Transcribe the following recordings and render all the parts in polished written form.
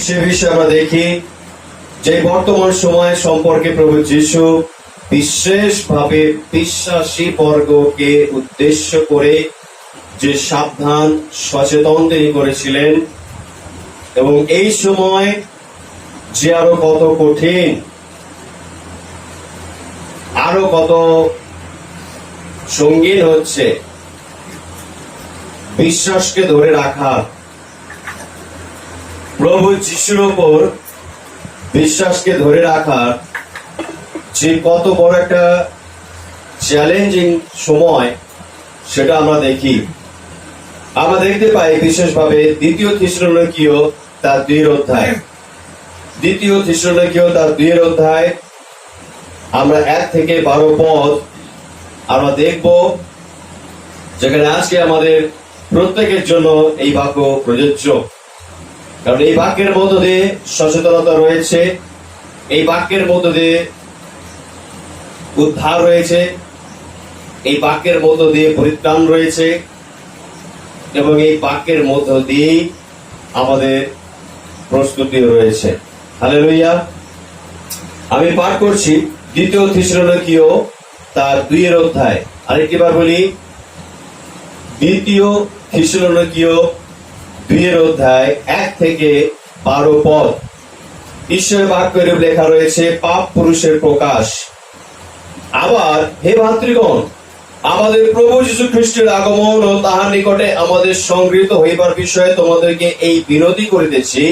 সে বিষয়ে আমরা দেখি যে বর্তমান সময় সম্পর্কে প্রভু যীশু বিশেষভাবে বিশ্বাসী বর্গকে উদ্দেশ্য করে যে সাবধান সচেতন তিনি করেছিলেন, এবং এই সময় যে আরো কত কঠিন, আরো কত সঙ্গীন হচ্ছে বিশ্বাসকে ধরে রাখা। প্রভু যিশুর উপর বিশ্বাসকে ধরে রাখার যে কত বড় একটা চ্যালেঞ্জিং সময়, সেটা আমরা দেখি। আমরা দেখতে পাই বিশেষভাবে দ্বিতীয় থিসসলুনিকীয় তার 2 অধ্যায়, দ্বিতীয় থিসসলুনিকীয় তার 2 অধ্যায় আমরা 1 থেকে 12 পদ আমরা দেখব, যেখানে আজকে আমাদের প্রত্যেকের জন্য এই বাক্য প্রযোজ্য। কারণ এই বাক্যের মধ্য দিয়ে সচেতনতা রয়েছে, এই বাক্যের মধ্য দিয়ে উদ্ধার রয়েছে, এই বাক্যের মধ্য দিয়ে পরিত্রাণ রয়েছে, এবং এই বাক্যের মধ্য দিয়েই আমাদের প্রস্তুতি রয়েছে। হালেলুয়া। আমি পাঠ করছি দ্বিতীয় থিসসলুনিকীয় তার 2 অধ্যায়। আরেকটিবার বলি, দ্বিতীয় থিসসলুনিকীয় 2 অধ্যায় 1 থেকে 12 পদ। ঈশ্বরের বাক্যের লেখা রয়েছে, পাপ পুরুষের প্রকাশ। আবার হে ভাতৃগণ, আমাদের প্রভু যীশু খ্রিস্টের আগমন ও তাহার নিকটে আমাদের সংগৃহীত হইবার বিষয়ে তোমাদেরকে এই বিনতি করিতেছি,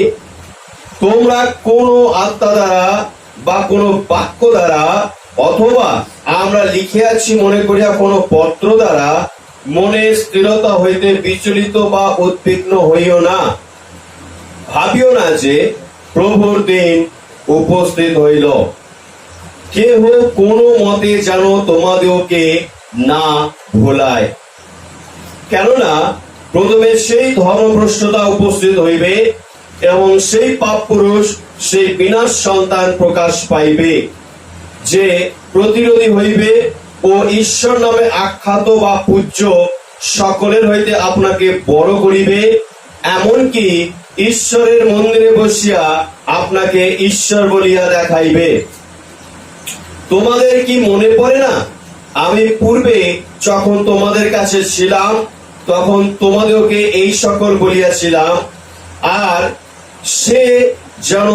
তোমরা কোন আত্মা দ্বারা বা কোন বাক্য দ্বারা অথবা আমরা লিখিয়াছি মনে করিয়া কোন পত্র দ্বারা মনে স্থিরতা হইতে বিচলিত বা উদ্বিগ্ন হইও না। ভাবিও না যে প্রভুর দিন উপস্থিত হইল। কেহ কোন মতে যেন তোমাদেরকে না ভোলায়, কেননা প্রথমে সেই ধর্মভ্রষ্টতা উপস্থিত হইবে এবং সেই পাপ পুরুষ সেই বিনাশ সন্তান প্রকাশ পাইবে, যে প্রতিরোধী হইবে ও ঈশ্বর নামে আখ্যাত বা পূজ্য সকলের হইতে আপনাকে বড় করিবে, এমনকি ঈশ্বরের মন্দিরে বসিয়া আপনাকে ঈশ্বর বলিয়া দেখাইবে। তোমাদের কি মনে পড়ে না, আমি পূর্বে যখন তোমাদের কাছে ছিলাম তখন তোমাদেরকে এই সকল বলিয়াছিলাম, আর সে যেন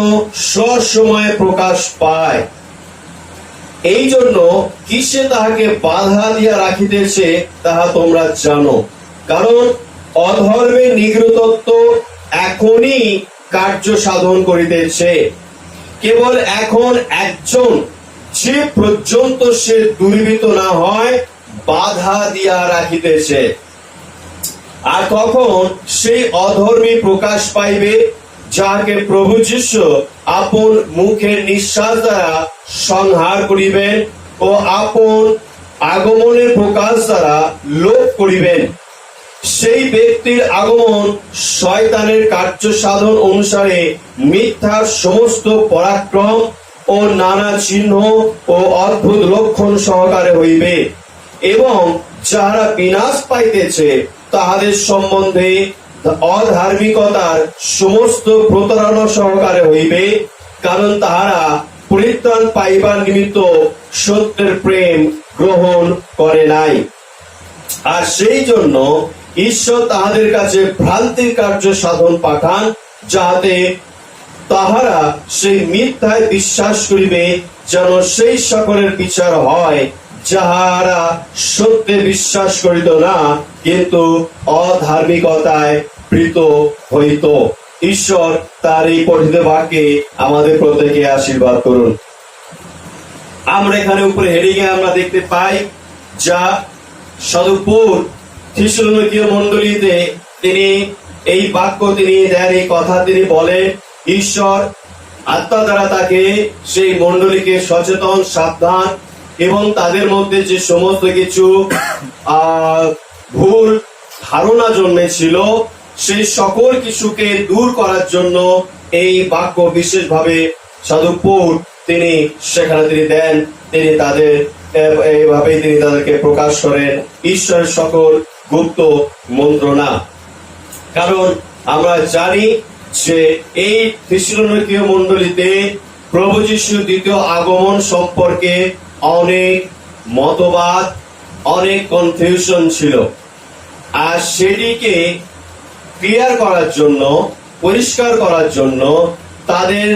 সসময়ে প্রকাশ পায়। এই জন্য কিসে তাহাকে বাধা দিয়া রাখিতেছে তাহা তোমরা জানো, কারণ অধর্মে নিগ্রতত্ব এখনই কার্য সাধন করিতেছে। কেবল এখন একজন, যে পর্যন্ত সে দুর্বৃত্ত না হয়, বাধা দিয়া রাখিতেছে। আর কখন সেই অধর্মী প্রকাশ পাইবে, যাহাকে প্রভু যীশু আপন মুখের নিঃশ্বাস দ্বারা সংহার করিবেন ও আপন আগমনের প্রকাশ দ্বারা লোপ করিবেন। সেই ব্যক্তির আগমন শয়তানের কার্য সাধন অনুসারে মিথ্যার সমস্ত পরাক্রম ও নানা চিহ্ন ও অদ্ভুত লক্ষণ সহকারে হইবে, এবং যাহারা বিনাশ পাইতেছে তাহাদের সম্বন্ধে অধার্মিকতার সমস্ত প্রতারণা সহকারে হইবে, কারণ তাহারা পরিত্রাণ পাইবার নিমিত্ত সত্যের প্রেম গ্রহণ করে নাই। আর সেই জন্য ঈশ্বর তাহাদের কাছে ভ্রান্তির কার্য সাধন পাঠান, যাহাতে তাহারা সেই মিথ্যায় বিশ্বাস করিবে, যেন সেই সকলের বিচার হয় যাহারা সত্যে বিশ্বাস করিত না, কিন্তু অধার্মিকতায় প্রীত হইত। ঈশ্বর তার এই পঠিত বাক্যে আমাদের প্রত্যেকে আশীর্বাদ করুন। আমরা এখানে উপরে হেডিং এ আমরা দেখতে পাই, যা সদুপুর থিসসলুনিকীয় মণ্ডলীতে তিনি এই বাক্য তিনি দেন, এই কথা তিনি বলেন। ঈশ্বর আত্মা দ্বারা তাকে সেই মণ্ডলীকে সচেতন, সাবধান এবং তাদের মধ্যে যে সমস্ত কিছু ভুল ধারণা জন্মেছিল সেই সকল কিছুকে দূর করার জন্য এই বাক্য বিশেষভাবে সাধু পৌল তিনি সেখানে তিনি দেন। তিনি তাদের এইভাবে তিনি তাদেরকে প্রকাশ করেন ঈশ্বরের সকল গুপ্ত মন্ত্রণা। কারণ আমরা জানি যে এই থিসলনিকীয় মণ্ডলীতে প্রভু যিশুর দ্বিতীয় আগমন সম্পর্কে অনেক মতবাদ, অনেক কনফিউশন ছিল। আর সেটিকে ক্লিয়ার করার জন্য, পরিষ্কার করার জন্য তাদের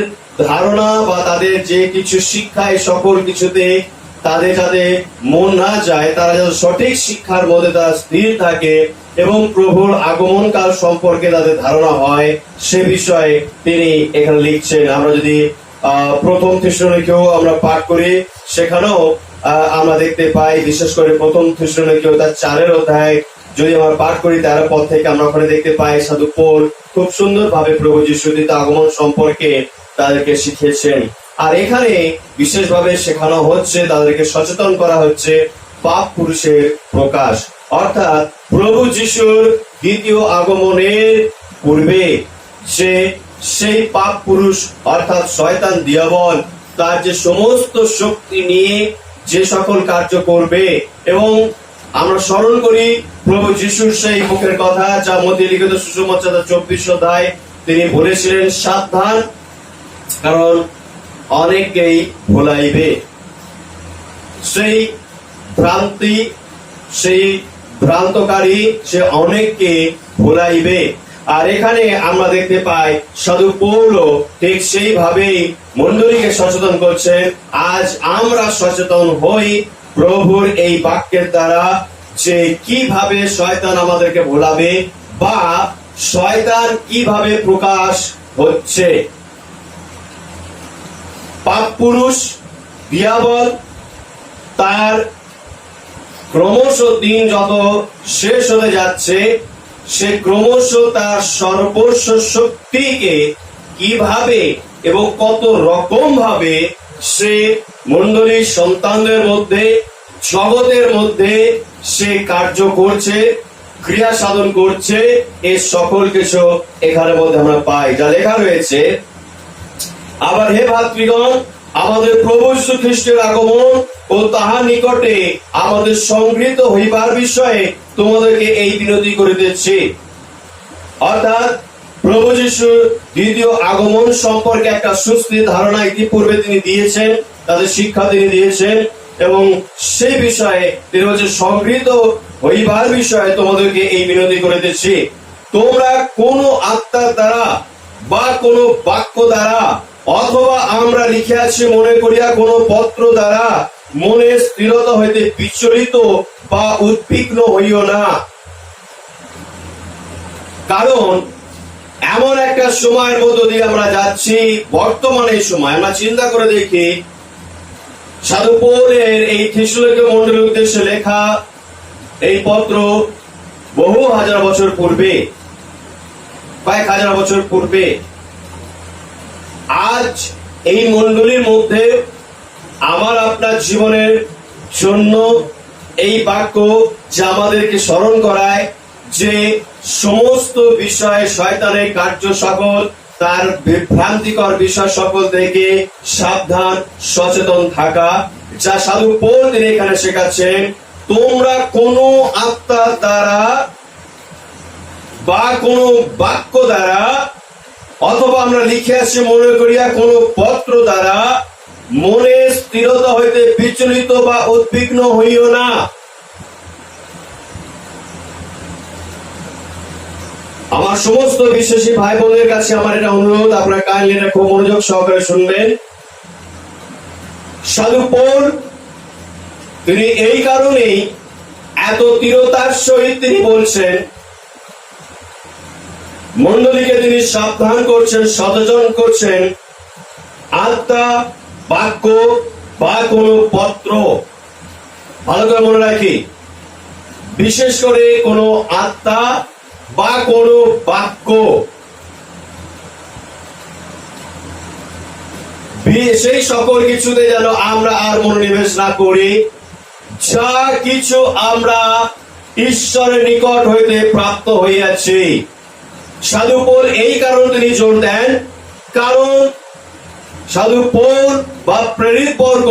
ধারণা বা তাদের যে কিছু শিক্ষায় সকল কিছুতে তাদের যাতে মন না যায়, তারা যাতে সঠিক শিক্ষার মধ্যে তারা স্থির থাকে এবং প্রভুর আগমন কাল সম্পর্কে তাদের ধারণা হয়, সে বিষয়ে তিনি এখানে লিখছেন। আমরা যদি প্রথম থিসলনিকীয় আমরা পাঠ করি, সেখানেও আমরা দেখতে পাই, বিশেষ করে প্রথম থিসলনিকীয় তার 4 অধ্যায় যদি আমরা পাঠ করি, তার পর থেকে আমরা ওখানে দেখতে পাই সাধু পৌল খুব সুন্দর ভাবে প্রভু যিশুর দ্বিতীয় আগমন সম্পর্কে তাদেরকে শিখিয়েছেন। আর এখানে বিশেষভাবে শেখানো হচ্ছে, তাদেরকে সচেতন করা হচ্ছে পাপ পুরুষের প্রকাশ, অর্থাৎ প্রভু যিশুর দ্বিতীয় আগমনের পূর্বে সেই পাপ পুরুষ অর্থাৎ শয়তান দিয়াবল তার যে সমস্ত শক্তি নিয়ে যে সকল কার্য করবে। এবং আমরা স্মরণ করি প্রভু যিশুর সেই মুখের কথা, যা মধ্যে লিখিত সুসমাচার 24 অধ্যায় তিনি বলেছিলেন, সাবধান, কারণ অনেককেই ভোলাইবে। সেই ভ্রান্তকারী সে অনেককে ভোলাইবে। আর এখানে আমরা দেখতে পাই সাধু পৌল ঠিক সেইভাবেই মণ্ডলীকে সচেতন করছেন। আজ আমরা সচেতন হই প্রভুর এই বাক্যের দ্বারা, যে কিভাবে শয়তান আমাদেরকে ভোলাবে বা শয়তান কিভাবে প্রকাশ হচ্ছে। পাপ পুরুষ দিয়াবল তার ক্রমশ দিন যত শেষ হতে যাচ্ছে, সে ক্রমশ তার সর্বস্ব শক্তিকে কিভাবে এবং কত রকম ভাবে সে মণ্ডলীর সন্তানদের মধ্যে, জগতের মধ্যে সে কার্য করছে, ক্রিয়া সাধন করছে, এই সকল কিছু এখানের মধ্যে আমরা পাই, যা লেখা রয়েছে। আবার হে ভাতৃগণ, আমাদের প্রভু যীশু খ্রিস্টের আগমন ও তাহার নিকটে আমাদের সংগৃহীত হইবার বিষয়ে তোমাদেরকে এই বিনতি করিতেছি। অর্থাৎ প্রভু যীশুর দ্বিতীয় আগমন সম্পর্কে একটা সুস্থির ধারণা ইতিপূর্বে তিনি দিয়েছেন, তাদের শিক্ষা তিনি দিয়েছেন, এবং সেই বিষয়ে তিনি হচ্ছে সংগৃহীত হইবার বিষয়ে তোমাদেরকে এই বিনতি করিতেছি। তোমরা কোন আত্মার দ্বারা বা কোন বাক্য দ্বারা অথবা আমরা লিখিয়াছি মনে করিয়া কোন পত্র দ্বারা মনে স্থিরতা হইতে বিচলিত বা উদ্বিগ্ন হইও না। কারণ এমন একটা সময়ের মধ্য দিয়ে আমরা যাচ্ছি, বর্তমানে সময় আমরা চিন্তা করে দেখি, সাধু পৌলের এই থিসলনিকীয় মণ্ডলীর উদ্দেশ্যে লেখা এই পত্র বহু হাজার বছর পূর্বে, কয়েক হাজার বছর পূর্বে। আজ এই মণ্ডলীর মধ্যে আমার আপনার জীবনের জন্য এই বাক্য যা আমাদেরকে স্মরণ করায় যে সমস্ত বিষয়ে শয়তানের কার্য সকল, তার বিভ্রান্তিকর বিষয় সকল থেকে সাবধান, সচেতন থাকা, যা সাধু পৌল তিনি এখানে শেখাচ্ছেন। তোমরা কোন আত্মার দ্বারা বা কোন বাক্য দ্বারা অথবা আমরা লিখে আসি মনে করিয়া কোন পত্র দ্বারা মনে স্থিরতা হইতে বিচলিত বা উদ্বিগ্ন হইও না। আমার সমস্ত বিশ্বাসী ভাই বোনদের কাছে আমার এটা অনুরোধ, আপনারা কাইন্ডলি এটা খুব মনোযোগ সহকারে শুনবেন। সাধু পৌল তিনি এই কারণেই এত দৃঢ়তার সহিত তিনি বলছেন, মণ্ডলীকে তিনি সাবধান করছেন, সচেতন করছেন, আত্মা, বাক্য বা কোন পত্র, ভালো করে মনে রাখি, বিশেষ করে কোন আত্মা বা কোন বাক্য, সেই সকল কিছুতে যেন আমরা আর মনোনিবেশ না করি। যা কিছু আমরা ঈশ্বরের নিকট হইতে প্রাপ্ত হইয়াছি। সাধু পৌল এই কারণ তিনি জোর দেন, কারণ সাধু পৌল বা প্রেরিত বর্গ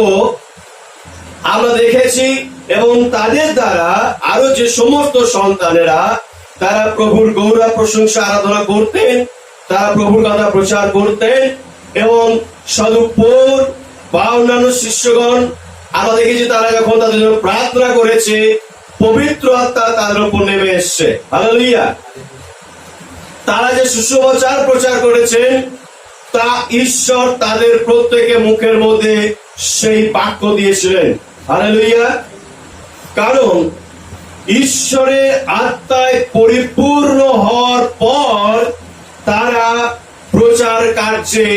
আমরা দেখেছি এবং তাদের দ্বারা আরো যে সমস্ত সন্তানেরা তারা প্রভুর গৌরব প্রশংসা আরাধনা করতেন, তারা প্রভুর কথা প্রচার করতেন এবং সাধু পৌল বা অন্যান্য শিষ্যগণ আমরা দেখেছি তারা যখন তাদের জন্য প্রার্থনা করেছে পবিত্র আত্মা তাদের উপর নেমে এসছে। হালেলুয়া। তারা যে সুসমাচার প্রচার করেছেন তা ঈশ্বর তাদের প্রত্যেকের মুখের মধ্যে সেই বাক্য দিয়েছিলেন। হালেলুয়া। কারণ ঈশ্বরের আত্মায় পরিপূর্ণ হওয়ার পর তারা প্রচার কার্যে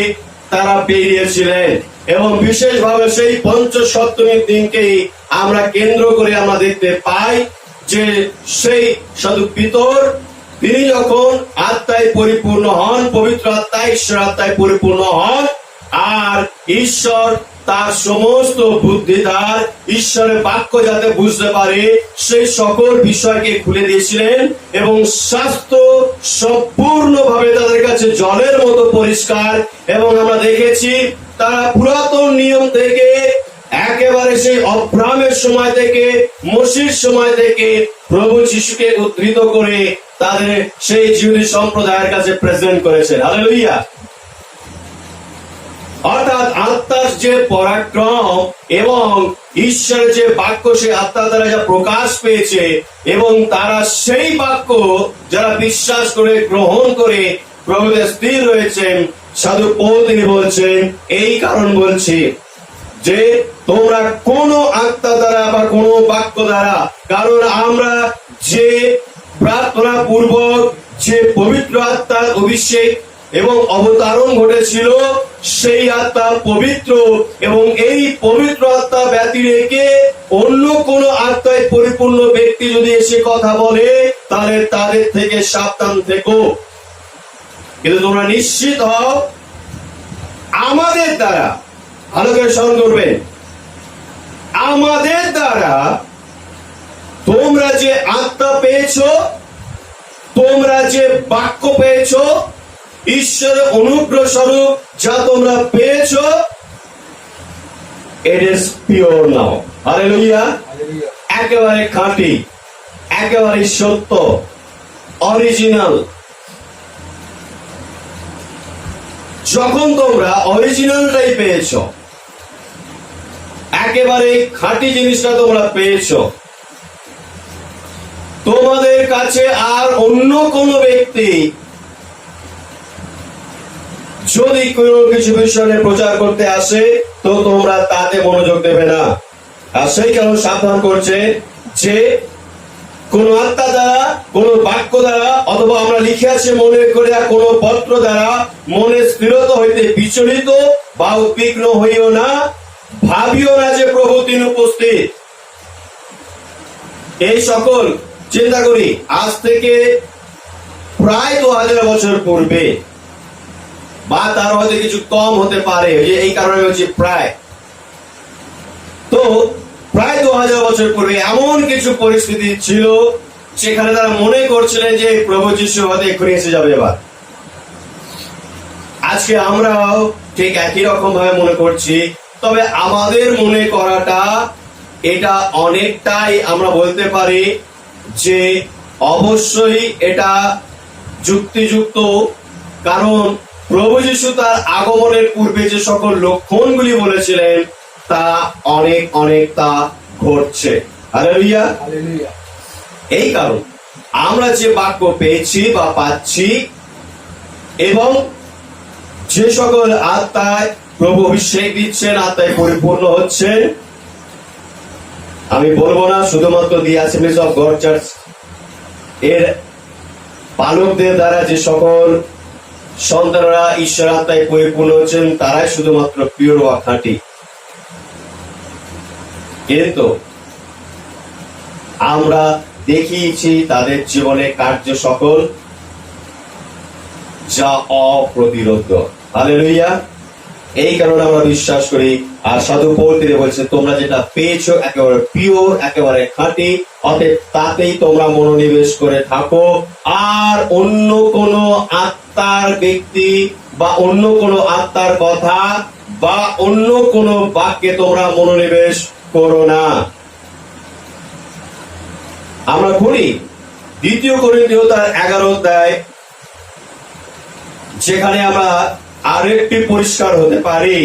তারা বেরিয়েছিলেন এবং বিশেষভাবে সেই পঞ্চসপ্তমীর দিনকেই আমরা কেন্দ্র করে আমরা দেখতে পাই যে সেই সাধু পিতর তিনি যখন আত্মায় পরিপূর্ণ হন, পবিত্র আত্মায় ঈশ্বর আত্মায় পরিপূর্ণ হন আর ঈশ্বর তার সমস্ত বুদ্ধিদার ঈশ্বরের বাক্য যাতে বুঝতে পারে সেই সকল বিষয়কে খুলে দিয়েছিলেন এবং শাস্ত্র সম্পূর্ণভাবে তাদের কাছে জলের মতো পরিষ্কার। এবং আমরা দেখেছি তারা পুরাতন নিয়ম থেকে একেবারে সেই অব্রাহামের সময় থেকে মসির সময় থেকে প্রভু যিশুকে উদ্ধৃত করে তাদের সেই জিহুদি সম্প্রদায়ের কাছে প্রেজেন্ট করেছেন। হালেলুয়া। অর্থাৎ আত্মার যে পরাক্রম এবং ঈশ্বরের যে বাক্য সেই আত্মা দ্বারা যা প্রকাশ পেয়েছে এবং তারা সেই বাক্য যারা বিশ্বাস করে গ্রহণ করে প্রভুতে স্থির রয়েছেন, সাধু পৌল তিনি বলছেন এই কারণ বলছি যে তোমরা কোন আত্মা দ্বারা বা কোন বাক্য দ্বারা, কারণ আমরা যে প্রার্থনা পূর্বক যে পবিত্র আত্মার অভিষেক এবং অবতারণ ঘটেছিল সেই আত্মা পবিত্র এবং এই পবিত্র আত্মা ব্যতি রেখে অন্য কোন আত্মায় পরিপূর্ণ ব্যক্তি যদি এসে কথা বলে তাহলে তাদের থেকে সাবধান থেকো। কিন্তু তোমরা নিশ্চিত হও আমাদের দ্বারা, ভালো করে স্মরণ করবে, আমাদের দ্বারা তোমরা যে আত্মা পেয়েছো, তোমরা যে বাক্য পেয়েছো, ঈশ্বরের অনুগ্রহ স্বরূপ যা তোমরা পেয়েছো, it is pure now. Hallelujah. একেবারে খাঁটি, একেবারে সত্য, অরিজিনাল। যখন তোমরা অরিজিনালটাই পেয়েছো, একেবারে খাঁটি জিনিসটা তোমরা পেয়েছো, তোমাদের কাছে আর অন্য কোন ব্যক্তি যদি কোনো কিছু বিষয়ে প্রচার করতে আসে তো তোমরা তাতে মনোযোগ দেবে না। আর সেই কারণ সাবধান করছে যে কোন আত্মা দ্বারা, কোন বাক্য দ্বারা অথবা আমরা লিখে আছে মনে করে কোন পত্র দ্বারা মনে স্থিরতা হইতে বিচলিত বা উদ্বিগ্ন হইও না, ভাবিও না যে প্রভু তিনি উপস্থিত। এই সকল চিন্তা করি আজ থেকে প্রায় 2000 বছর পূর্বে বা তার হয়তো কিছু কম হতে পারে, যে এই কারণে হচ্ছে প্রায়, তো প্রায় 2000 বছর পূর্বে এমন কিছু পরিস্থিতি ছিল সেখানে তারা মনে করছিলেন যে প্রভু যিশু হয়তো এক্ষুনি এসে যাবে। এবার আজকে আমরাও ঠিক একই রকম ভাবে মনে করছি, তবে আমাদের মনে করাটা এটা অনেকটাই আমরা বলতে পারি যে অবশ্যই এটা যুক্তিযুক্ত, কারণ প্রভু যিশু তার আগমনের পূর্বে যে সকল লক্ষণগুলি বলেছিলেন তা অনেক তা ঘটছে। হালেলুয়া। এই কারণ আমরা যে বাক্য পেয়েছি বা পাচ্ছি এবং যে সকল আত্মায় প্রভু অভিষেক দিচ্ছেন, আত্মায় পরিপূর্ণ হচ্ছেন, আমি বলবো না শুধুমাত্র দি অ্যাসেম্বলিজ অফ গড চার্চ এর পালকদের দ্বারা যে সকল সন্তানরা ঈশ্বর আত্মায় পরিপূর্ণ হচ্ছেন তারাই শুধুমাত্র পিওর বা খাঁটি, কিন্তু আমরা দেখিয়েছি তাদের জীবনে কার্য সকল যা অপ্রতিরোধ্য। হালেলুয়া। এই কারণে আমরা বিশ্বাস করি। আর সাধু পৌল তিনি বলছেন, তোমরা যেটা পেয়েছো একেবারে পিওর, একেবারে খাঁটি, অতএব তাতেই তোমরা মনোনিবেশ করে থাকো। আর অন্য কোন আত্মার ব্যক্তি বা অন্য কোন আত্মার কথা বা অন্য কোন বাক্যে তোমরা মনোনিবেশ করো না। আমরা পড়ি 2 করিন্থীয় তার 11 অধ্যায়, যেখানে আমরা আরেকটি পরিষ্কার হতে পারি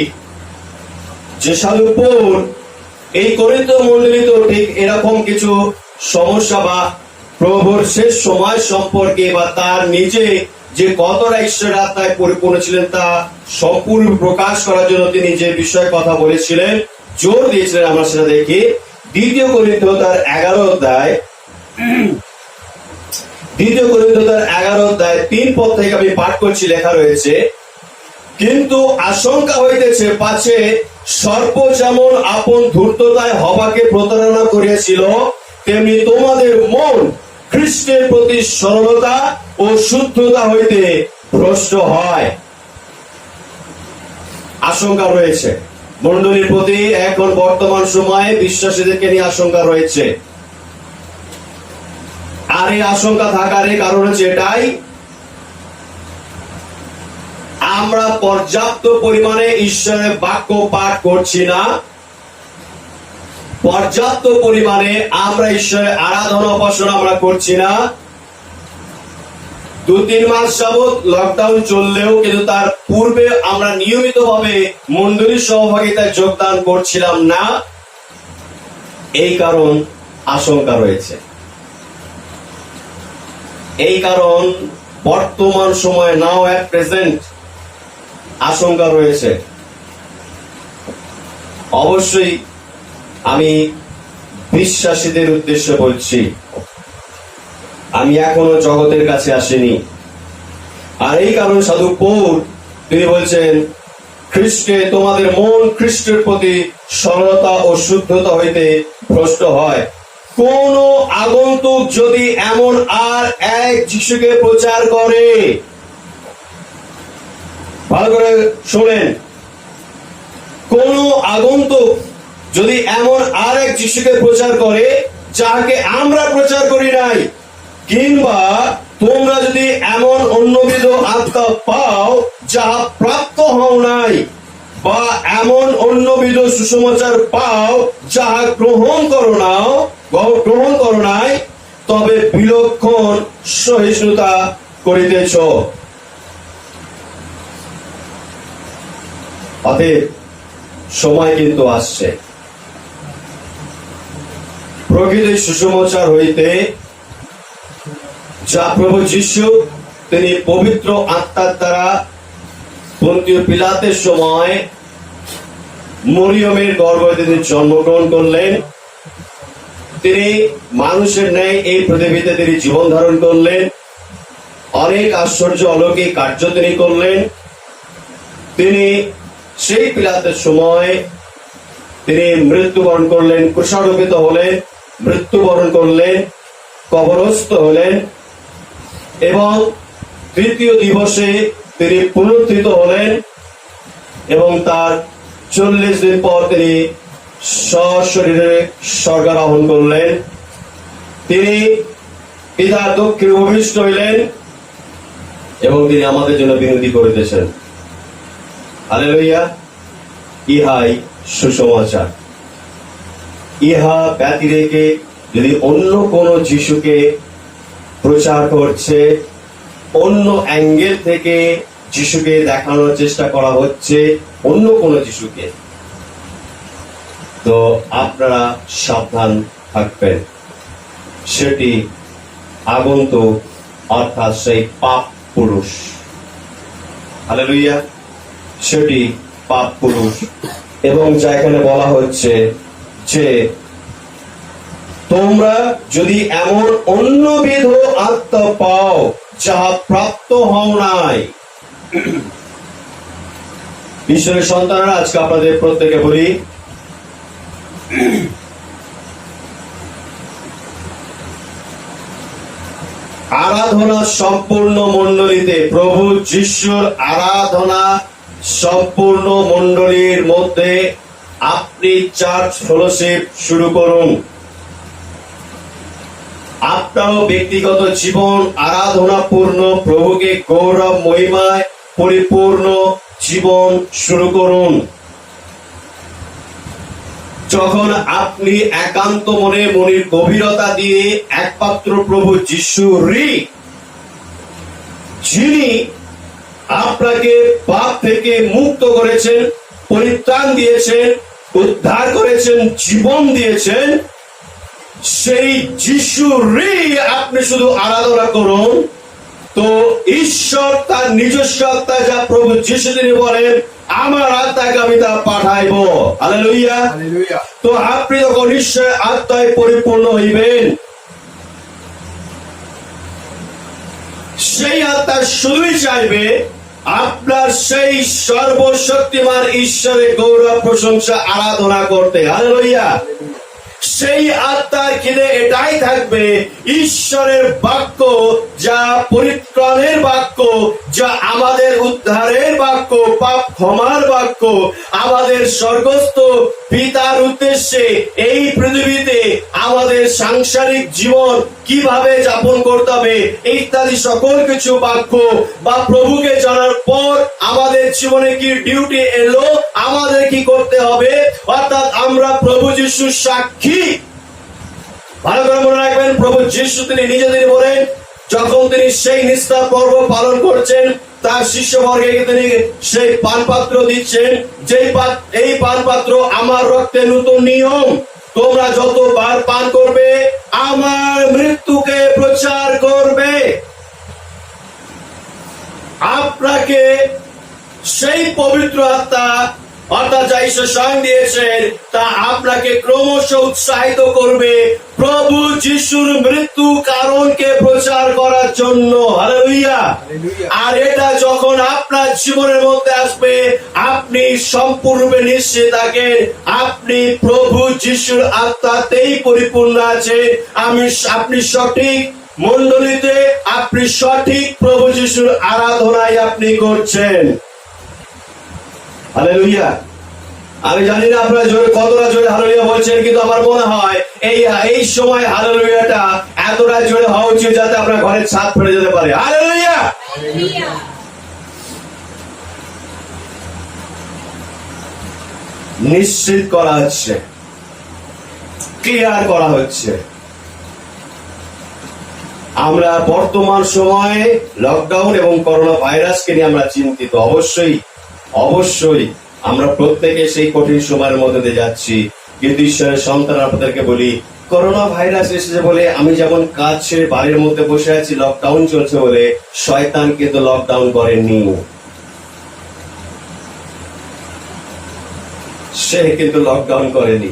যে সাধু পৌল এই করিন্থ মণ্ডলী তো ঠিক এরকম কিছু সমস্যা বা প্রভুর শেষ সময় সম্পর্কে বা তার নিজে যে কতটা ঈশ্বরের আত্মায় পরিপূর্ণ ছিলেন তা সম্পূর্ণ প্রকাশ করার জন্য তিনি যে বিষয়ে কথা বলেছিলেন, জোর দিয়েছিলেন, আমরা সেটা দেখি 2 করিন্থীয় তার 11 অধ্যায়, 2 করিন্থীয় তার 11 অধ্যায় 3 পদ থেকে আমি পাঠ করছি। লেখা রয়েছে, কিন্তু আশঙ্কা হইতেছে পাছে সর্প যেমন আপন ধূর্ততায় হবাকে প্রতারণা করিয়াছিল, তেমনি তোমাদের মন খ্রিস্টের প্রতি সরলতা ও শুদ্ধতা হইতে ভ্রষ্ট হয়। আশঙ্কা রয়েছে মণ্ডলীর প্রতি, এখন বর্তমান সময়ে বিশ্বাসীদেরকে নিয়ে আশঙ্কা রয়েছে। আর এই আশঙ্কা থাকার কারণ হচ্ছে এটাই, আমরা পর্যাপ্ত পরিমাণে ঈশ্বরের বাক্য পাঠ করছি না, পর্যাপ্ত পরিমাণে আমরা ঈশ্বরের আরাধনা উপাসনা আমরা করছি না। 2-3 মাস যাবৎ লকডাউন চললেও কিন্তু তার পূর্বে আমরা নিয়মিত ভাবে মণ্ডলীর সহভাগিতায় যোগদান করছিলাম না। এই কারণ আশঙ্কা রয়েছে। এই কারণ বর্তমান সময়ে নাও এট প্রেজেন্ট আশঙ্কা রয়েছে। অবশ্যই আমি বিশ্বাসীদের উদ্দেশ্যে বলছি, আমি এখনো জগতের কাছে আসিনি। আর এই কারণে সাধু পৌল তিনি বলছেন, খ্রিস্টে তোমাদের মন খ্রিস্টের প্রতি সরলতা ও শুদ্ধতা হইতে ভ্রষ্ট হয়। কোন আগন্তুক যদি এমন আর এক যিশুকে প্রচার করে, ভালো করে শোনেন, কোন আগন্তুক যদি এমন আর এক যিশুকে প্রচার করে যাহাকে আমরা প্রচার করি নাই, কিংবা তোমরা যদি এমন অন্যবিধ আত্মা পাও যাহা প্রাপ্ত হও নাই, বা এমন অন্যবিধ সুসমাচার পাও যাহা গ্রহণ করো নাই, তবে বিলক্ষণ সহিষ্ণুতা করিতেছ। অতএব সময় কিন্তু আসছে প্রকৃত সুসমাচার হইতে, যা প্রভু যীশু তিনি পবিত্র আত্মার দ্বারা পন্তীয় পিলাতের সময় মরিয়মের গর্ভে তিনি জন্মগ্রহণ করলেন। তিনি মানুষের ন্যায় এই পৃথিবীতে তিনি জীবন ধারণ করলেন, অনেক আশ্চর্য অলৌকিক কার্য তিনি করলেন। তিনি সেই পিলাতের সময় তিনি মৃত্যুবরণ করলেন, ক্রুশারোপিত হলেন, মৃত্যুবরণ করলেন, কবরস্থ হলেন এবং 3য় দিবসে তিনি পুনরুত্থিত হলেন এবং তার 40 দিন পর তিনি সশরীরে স্বর্গারোহণ করলেন। তিনি পিতার দক্ষিণে উপবিষ্ট হইলেন এবং তিনি আমাদের জন্য বিনতি করিতেছেন। হালেলুয়া! ইহাই সুসমাচার। ইহা ব্যতি রেখে যদি অন্য কোন যিশুকে প্রচার করছে, অন্য অ্যাঙ্গেল থেকে যিশুকে দেখানোর চেষ্টা করা হচ্ছে, অন্য কোন যিশুকে, তো আপনারা সাবধান থাকবেন। সেটি আগন্তুক, অর্থাৎ সেই পাপ পুরুষ। হালেলুয়া! সেটি পাপ পুরুষ। এবং যা এখানে বলা হচ্ছে যে তোমরা যদি এমন অন্যবিধ আত্মা পাও যাহা প্রাপ্ত হও নাই। ঈশ্বরের সন্তানরা, আজকে আপনাদের প্রত্যেকে বলি, আরাধনা সম্পূর্ণ মণ্ডলীতে প্রভু যিশুর আরাধনা সম্পূর্ণ মণ্ডলীর মধ্যে আপনি চার্চ ফেলোশিপ শুরু করুন। আপনারও ব্যক্তিগত জীবন আরাধনাপূর্ণ, প্রভুকে গৌরব মহিমায় পরিপূর্ণ জীবন শুরু করুন। যখন আপনি একান্ত মনে মনের গভীরতা দিয়ে একমাত্র প্রভু যিশুরই, যিনি আপনাকে পাপ থেকে মুক্ত করেছেন, পরিত্রাণ দিয়েছেন, উদ্ধার করেছেন, জীবন দিয়েছেন, সেই যিশুরই আপনি শুধু আরাধনা করুন, তো ঈশ্বর তার নিজস্ব আত্মা, যা প্রভু যিশু তিনি বলেন, আমার আত্মাকে আমি তা পাঠাইব। হালেলুয়া। তো আপনি তখন ঈশ্বরের আত্মায় পরিপূর্ণ হইবেন। সেই আত্মা শুধুই চাইবে আপনার সেই সর্বশক্তিমান ঈশ্বরের গৌরব প্রশংসা আরাধনা করতে। হালেলুয়া। সেই আত্মার খিদে এটাই থাকবে, ঈশ্বরের বাক্য, যা পরিত্রাণের বাক্য, যা আমাদের উদ্ধারের বাক্য, পাপ ক্ষমার বাক্য, আমাদের স্বর্গস্থ পিতার উদ্দেশ্যে এই পৃথিবীতে আমাদের সাংসারিক জীবন কিভাবে যাপন করতে হবে ইত্যাদি সকল কিছু বাক্য, বা প্রভুকে জানার পর আমাদের জীবনে কি ডিউটি এলো, আমাদের কি করতে হবে, অর্থাৎ আমরা প্রভু যিশুর সাক্ষী। ভালো করে মনে রাখবেন, প্রভু যিশু তিনি নিজে তিনি বলেন, যখন তিনি সেই নিষ্ঠা পর্ব পালন করছেন, তার শিষ্যবর্গকে তিনি সেই পানপাত্র দিচ্ছেন, এই পানপাত্র আমার রক্তে নতুন নিয়ম, তোমরা যতবার পান করবে আমার মৃত্যুকে প্রচার করবে। আপনাকে সেই পবিত্র আত্মা, অর্থাৎ যা ঈশ্বর স্বয়ং দিয়েছেন, তা আপনাকে ক্রমশ উৎসাহিত করবে প্রভু যিশুর মৃত্যু কারণকে প্রচার করার জন্য। হালেলুয়া। আর এটা যখন আপনার জীবনের মধ্যে আসবে, আপনি সম্পূর্ণরূপে নিশ্চিত থাকেন আপনি প্রভু যিশুর আত্মাতেই পরিপূর্ণ আছে। আপনি সঠিক মণ্ডলীতে, আপনি সঠিক প্রভু যিশুর আরাধনায় আপনি করছেন। হালেলুয়া। আমি জানি না আপনারা জোরে কতটা জোরে হালেলুয়া বলছেন, কিন্তু আমার মনে হয় এই সময় হালেলুয়াটা এতটা জোরে হওয়া উচিত যাতে আপনার ঘরের ছাদ ফেটে যেতে পারে। হালেলুয়া। নিশ্চিত করা হচ্ছে, ক্লিয়ার করা হচ্ছে। আমরা বর্তমান সময়ে লকডাউন এবং করোনা ভাইরাসকে নিয়ে আমরা চিন্তিত। অবশ্যই আমরা প্রত্যেকে সেই কঠিন সময়ের মধ্যে দিয়ে যাচ্ছি, কিন্তু ঈশ্বরের সন্তান আপনাদেরকে বলি, করোনা ভাইরাস এসেছে বলে আমি যেমন কাজ ছেড়ে বাড়ির মধ্যে বসে আছি, লকডাউন চলছে বলে, শয়তান কিন্তু লকডাউন করেননি। সে কিন্তু লকডাউন করেনি,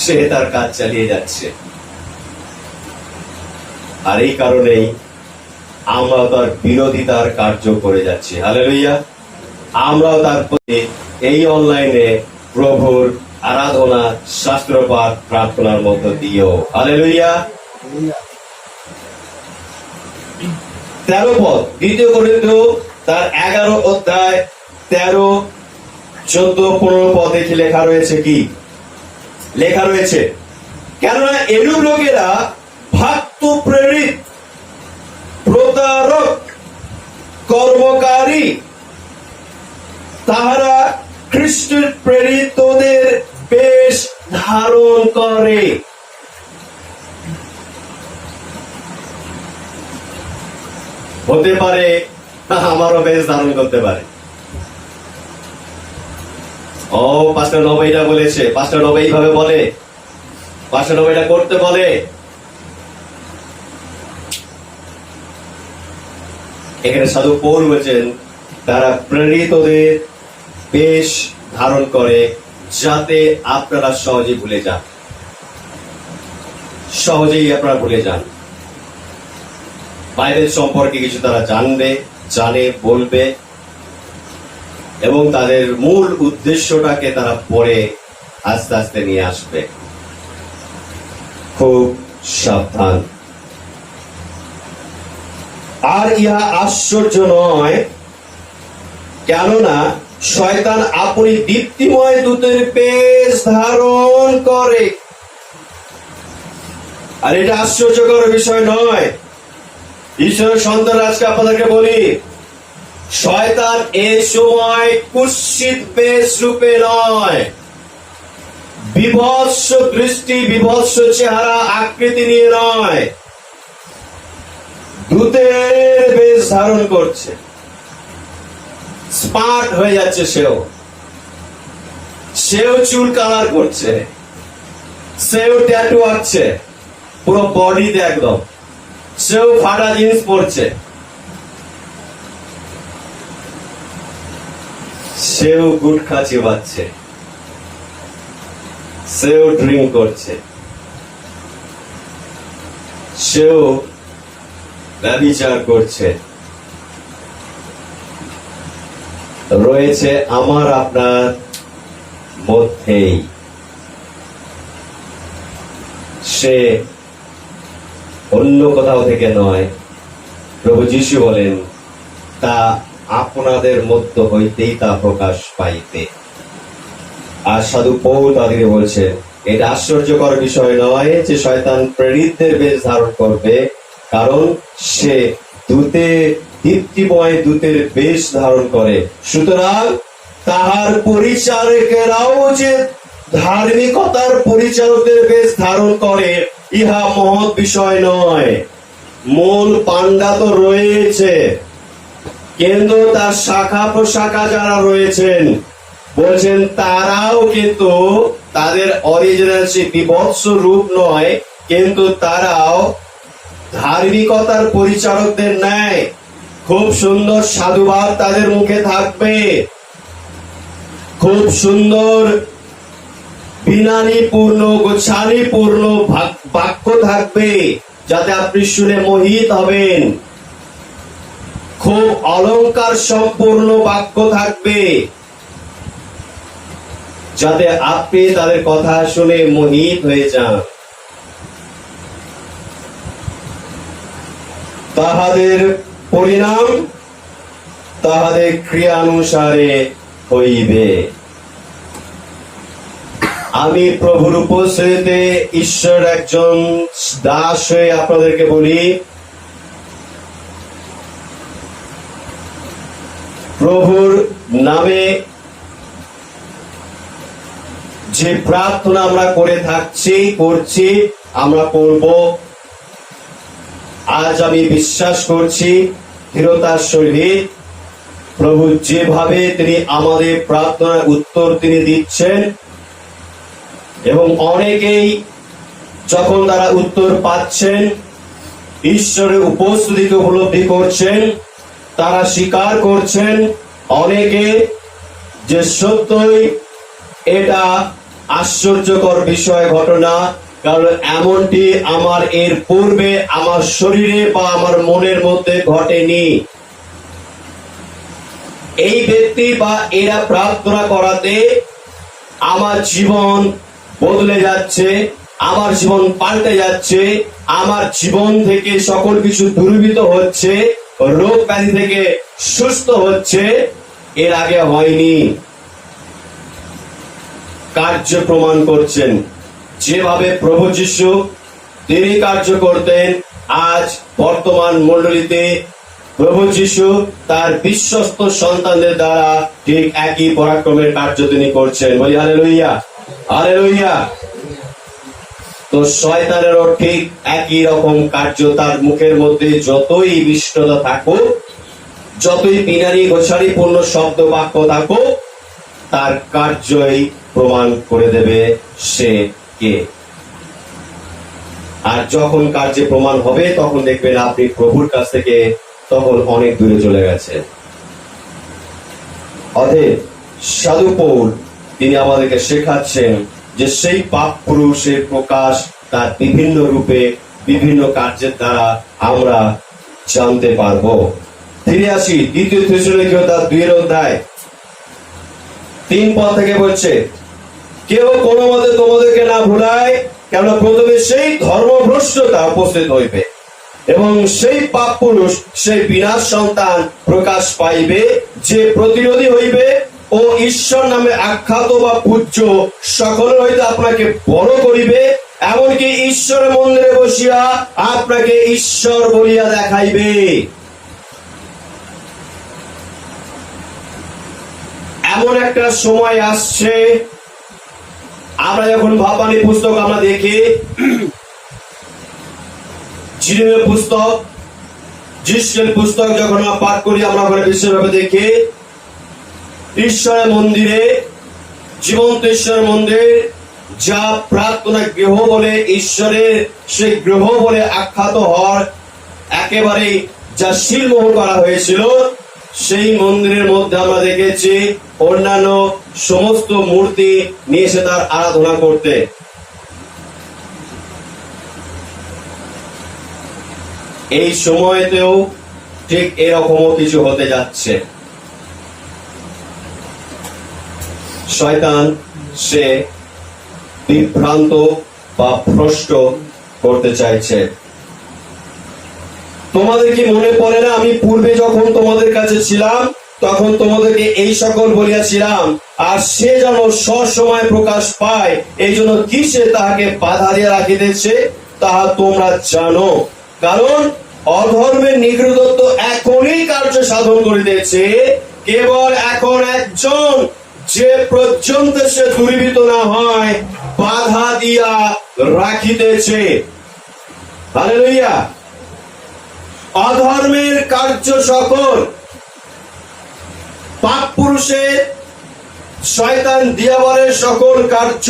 সে তার কাজ চালিয়ে যাচ্ছে। আর এই কারণেই আমরা তার বিরোধিতার কার্য করে যাচ্ছি। হালেলুয়া। আমরাও তার প্রতি এই অনলাইনে প্রভুর আরাধনা, শাস্ত্রপাঠ, প্রার্থনার মধ্য দিয়েও। হালেলুয়া। 13 পদ, 2 করিন্থীয় তার 11 অধ্যায় 13, 14, 15 পদে কি লেখা রয়েছে? কি লেখা রয়েছে? কেননা এরূপ লোকেরা ভক্ত প্রেরিত, প্রতারক, কর্মকারী, তাহারা খ্রিস্টের প্রেরিতদের বেশ ধারণ করে। হতে পারে আমারও বেশ ধারণ করতে পারে। ও পাস্টার নবীটা বলেছে, পাস্টার নবী এইভাবে বলে, পাস্টার নবীটা করতে বলে। এখানে সাধু পৌল বলছেন তারা প্রেরিতদের বেশ ধারণ করে, যাতে আপনারা সহজেই ভুলে যান, সহজেই আপনারা ভুলে যান। বাইবেল সম্পর্কে কিছু তারা জানে, বলবে, এবং তাদের মূল উদ্দেশ্যটাকে তারা পরে আস্তে আস্তে নিয়ে আসবে। খুব সাবধান। আর ইহা আশ্চর্য নয় কেননা শয়তান আপনি দীপ্তিময় দূতের বেশ ধারণ করে। আর এটা আশ্চর্যকর বিষয় নয়। ঈশ্বরের সন্তান আজকে আপনাদেরকে বলি, শয়তান এই সময় কুৎসিত বেশ রূপে নয়, বিভৎস দৃষ্টি, বিভৎস চেহারা, আকৃতি নিয়ে নয়, দূতের বেশ ধারণ করছে। স্মার্ট হয়ে যাচ্ছে, সেও চুল কালার করছে, সেও ট্যাটু আঁকছে পুরো বডিতে একদম, সেও ফাটা জিন্স পরছে, সেও গুটখা চিবাচ্ছে, সেও ড্রিঙ্ক করছে, সেও ব্যভিচার করছে। রয়েছে আমার আপনার মধ্যেই। সে অন্য কোথাও থেকে নয়। প্রভু যিশু বলেন, তা আপনাদের মধ্য হইতেই তা প্রকাশ পাইতে। আর সাধু পৌল তাদেরকে বলছেন, এটা আশ্চর্যকর বিষয় নয় যে শয়তান প্রেরিতদের বেশ ধারণ করবে, কারণ সে দীপ্তিময় দূতের বেশ ধারণ করে। সুতরাং তাহার পরিচারকেরাও যে ধার্মিকতার পরিচারকদের বেশ ধারণ করে, ইহা মহৎ বিষয় নয়। মূল পান্ডা তো রয়েছে, কিন্তু তার শাখা প্রশাখা যারা রয়েছেন বলছেন তারাও কিন্তু তাদের অরিজিনাল সে বিভৎস রূপ নয়, কিন্তু তারাও ধার্মিকতার পরিচারকদের ন্যায় খুব সুন্দর সাধুবাদ তাদের মুখে থাকবে, খুব সুন্দর বিনানীপূর্ণ গোছানীপূর্ণ বাক্য থাকবে, যাতে আপনি শুনে মোহিত হবেন। খুব অলংকার সম্পূর্ণ বাক্য থাকবে, যাতে আপনি তাদের কথা শুনে মোহিত হয়ে যান। তাহাদের পরিণাম তাহাদের ক্রিয়ানুসারে হইবে। আমি প্রভুর উপস্থিতিতে ঈশ্বর একজন দাস হয়ে আপনাদেরকে বলি, প্রভুর নামে যে প্রার্থনা আমরা করে করছি, আমরা করব। আজ আমি বিশ্বাস করছি দৃঢ়তার সহিত প্রভু যেভাবে তিনি আমাদের প্রার্থনার উত্তর তিনি দিচ্ছেন, এবং অনেকেই যখন তারা উত্তর পাচ্ছেন, ঈশ্বরের উপস্থিতিকে উপলব্ধি করছেন, তারা স্বীকার করছেন অনেকে যে সত্যই এটা আশ্চর্যকর বিষয় ঘটনা, কারণ এমনটি আমার এর পূর্বে আমার শরীরে বা আমার মনের মধ্যে ঘটেনি। এই ব্যক্তি বা এরা প্রার্থনা করাতে আমার জীবন বদলে যাচ্ছে, আমার জীবন পাল্টে যাচ্ছে, আমার জীবন থেকে সকল কিছু দূরীভূত হচ্ছে, রোগ ব্যাধি থেকে সুস্থ হচ্ছে, এর আগে হয়নি। কার্য প্রমাণ করছেন যেভাবে প্রভু যিশু তিনি কার্য করতেন, আজ বর্তমান মণ্ডলীতে প্রভু যিশু তার বিশ্বস্ত সন্তানদের দ্বারা ঠিক একই পরাক্রমের কার্য তিনি করছেন। বলি হালেলুয়া, হালেলুয়া। তো শয়তানেরও ঠিক একই রকম কার্য, তার মুখের মধ্যে যতই মিষ্টতা থাকুক, যতই বিনারী গোছারিপূর্ণ শব্দ বাক্য থাকুক, তার কার্যই প্রমাণ করে দেবে সে কে। আর যখন কার্যে প্রমাণ হবে, তখন দেখবেন আপনি প্রভুর কাছ থেকে তখন অনেক দূরে চলে গেছে। অতএব সাধু পৌল তিনি আমাদেরকে শেখাচ্ছেন যে সেই পাপ পুরুষের প্রকাশ তার বিভিন্ন রূপে বিভিন্ন কার্যের দ্বারা আমরা জানতে পারবো। ফিরে আসি দ্বিতীয় থেসলোনিকীয় তার 2 অধ্যায় 3 পদ থেকে বলছে, কেউ কোনো মতে তোমাদেরকে না ভুলায়, কেন প্রথমে সেই ধর্মভ্রষ্টতা উপস্থিত হইবে, এবং সেই পাপ পুরুষ সেই বিনাশ সন্তান প্রকাশ পাইবে, যে প্রতিরোধী হইবে ও ঈশ্বর নামে আখ্যাত বা পূজ্য সকলের হইতে আপনাকে বড় করিবে, এমনকি ঈশ্বরের মন্দিরে বসিয়া আপনাকে ঈশ্বর বলিয়া দেখাইবে। এমন একটা সময় আসছে, আমরা যখন ভাবানী পুস্তক আমরা দেখি, জিরেমিয়া পুস্তক, জিসকেল পুস্তক যখন আমরা পাঠ করি, আমরা ওখানে বিশেষভাবে দেখি ঈশ্বরের মন্দিরে, জীবন্ত ঈশ্বরের মন্দির, যা প্রার্থনা গৃহ বলে ঈশ্বরের সেই গৃহ বলে আখ্যাত হওয়ার একেবারে যা সিলমোহর করা হয়েছিল, সেই মন্দিরের মধ্যে আমরা দেখেছি অন্যান্য সমস্ত মূর্তি নিয়ে এসে তার আরাধনা করতে। এই সময়তেও ঠিক এরকমও কিছু হতে যাচ্ছে। শয়তান সে বিভ্রান্ত বা ভ্রষ্ট করতে চাইছে। তোমাদের কি মনে পড়ে না, আমি পূর্বে যখন তোমাদের কাছে ছিলাম তখন তোমাদেরকে এই সকল বলিয়াছিলাম, আর সে যেন সসময় প্রকাশ পায়, এই জন্য কিসে তাহাকে বাধা দিয়ে রাখিতেছে তাহা তোমরা জানো। কারণ অধর্মের নিগৃহত্ব এখনই কার্য সাধন করিতেছে, কেবল এখন একজন, যে পর্যন্ত সে দূরীভূত না হয় বাধা দিয়া রাখিতেছে। হালেলুয়া। অধর্মের কার্য সকল, পাপ পুরুষের শয়তান দিয়াবলের সকল কার্য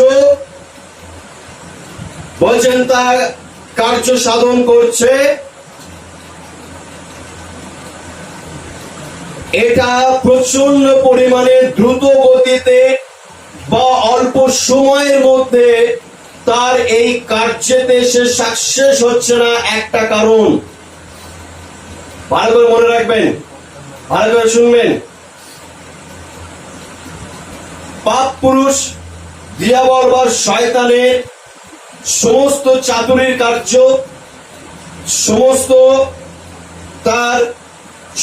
বলছেন তা কার্য সাধন করছে। এটা প্রচন্ড পরিমাণে দ্রুত গতিতে বা অল্প সময়ের মধ্যে তার এই কার্যেতে সে সাকসেস হচ্ছে না, একটা কারণ ভালো করে মনে রাখবেন, ভালো করে শুনবেন। পাপ পুরুষ দিয়াবল বা শয়তানের সমস্ত চাতুরীর কার্য, সমস্ত তার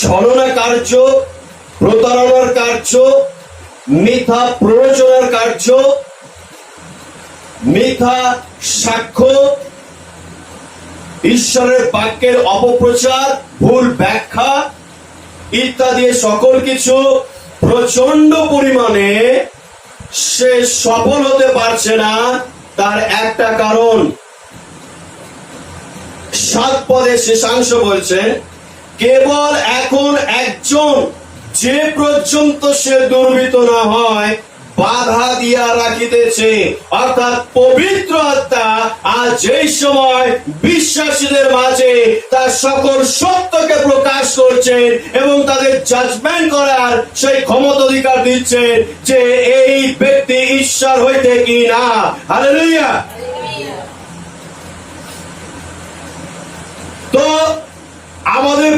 ছলনা কার্য, প্রতারণার কার্য, মিথ্যা প্ররোচনার কার্য, মিথ্যা সাক্ষ্য, ঈশ্বরের বাক্যের অপপ্রচার, ভুল ব্যাখ্যা ইত্যাদি সকল কিছু প্রচন্ড পরিমাণে সে সফল হতে পারছে না। তার একটা কারণ, 7 পদে শেষাংশ বলছেন, কেবল এখন একজন, যে পর্যন্ত সে দুর্বৃত্ত না হয় বাধা দিয়া রাখিতেছে, অর্থাৎ পবিত্র আত্মা আজ যেই সময় বিশ্বাসীদের মাঝে তার সকল সত্যকে প্রকাশ করছেন এবং তাদের জাজমেন্ট করার সেই ক্ষমতাধিকার দিচ্ছেন যে এই ব্যক্তি ঈশ্বর হইতে কি না। হালেলুয়া। তো আমাদের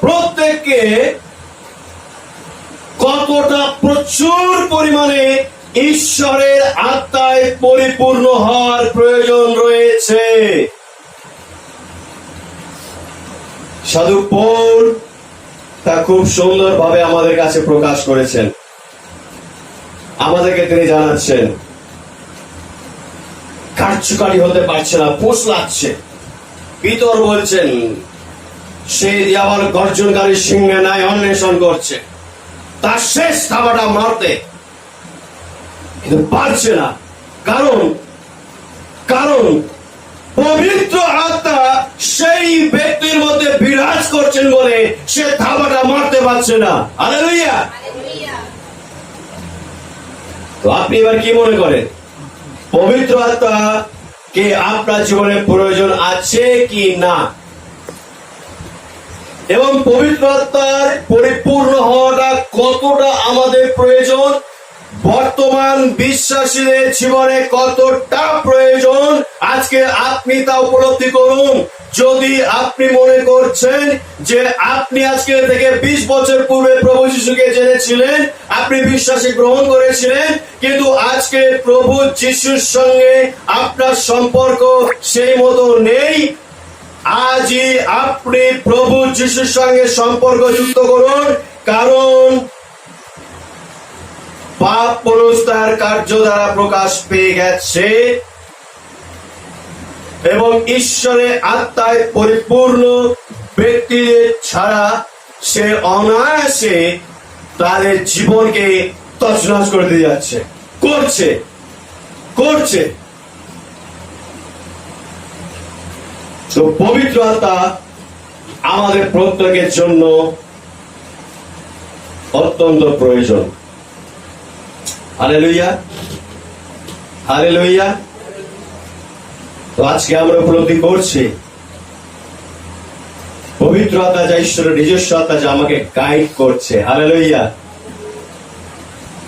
প্রত্যেককে কতটা প্রচুর পরিমাণে ঈশ্বরের আত্মায় পরিপূর্ণ হওয়ার প্রয়োজন রয়েছে। সাধু পৌল তা খুব সুন্দরভাবে আমাদের কাছে প্রকাশ করেছেন। আমাদেরকে তিনি জানাচ্ছেন কার্যকারী হতে পারছে না, পোষলাচ্ছে। পিতর বলছেন সে দিয়াবল গর্জনকারী সিংহে ন্যায় অন্বেষণ করছে তার শেষ থাবাটা মারতে, কিন্তু পারছে না। কারণ পবিত্র আত্মা সেই ব্যক্তির মধ্যে বিরাজ করছেন বলে সে থাবাটা মারতে পারছে না। হালেলুয়া। তো আপনি এবার কি মনে করেন, পবিত্র আত্মা কে আপনার জীবনে প্রয়োজন আছে কি না? এবং পবিত্র আত্মার পরিপূর্ণ হওয়াটা কতটা আমাদের প্রয়োজন, বর্তমান বিশ্বাসীদের জীবনে কতটা প্রয়োজন, আজকে আজকে আপনি তা উপলব্ধি করুন। যদি আপনি মনে করছেন যে আপনি আজকে থেকে 20 বছর পূর্বে প্রভু যিশুকে জেনেছিলেন, আপনি বিশ্বাসে গ্রহণ করেছিলেন, কিন্তু আজকে প্রভু যিশুর সঙ্গে আপনার সম্পর্ক সেই মতো নেই, আজই আপনি প্রভু যিশুর সঙ্গে সম্পর্ক যুক্ত করুন। কারণ পাপ পুরুষ তার কার্য দ্বারা প্রকাশ পেয়ে গেছে এবং ঈশ্বরের আত্মায় পরিপূর্ণ ব্যক্তিদের ছাড়া সে অনায়াসে তাদের জীবনকে তছনছ করে দিয়ে যাচ্ছে, করছে। তো পবিত্র আত্মা আমাদের প্রত্যেকের জন্য অত্যন্ত প্রয়োজন। Hallelujah, hallelujah. তো আজকে আমরা উপলব্ধি করছি পবিত্র আত্মা যা ঈশ্বরের নিজস্ব আত্মা যা আমাকে গাইড করছে। হালেলুয়া।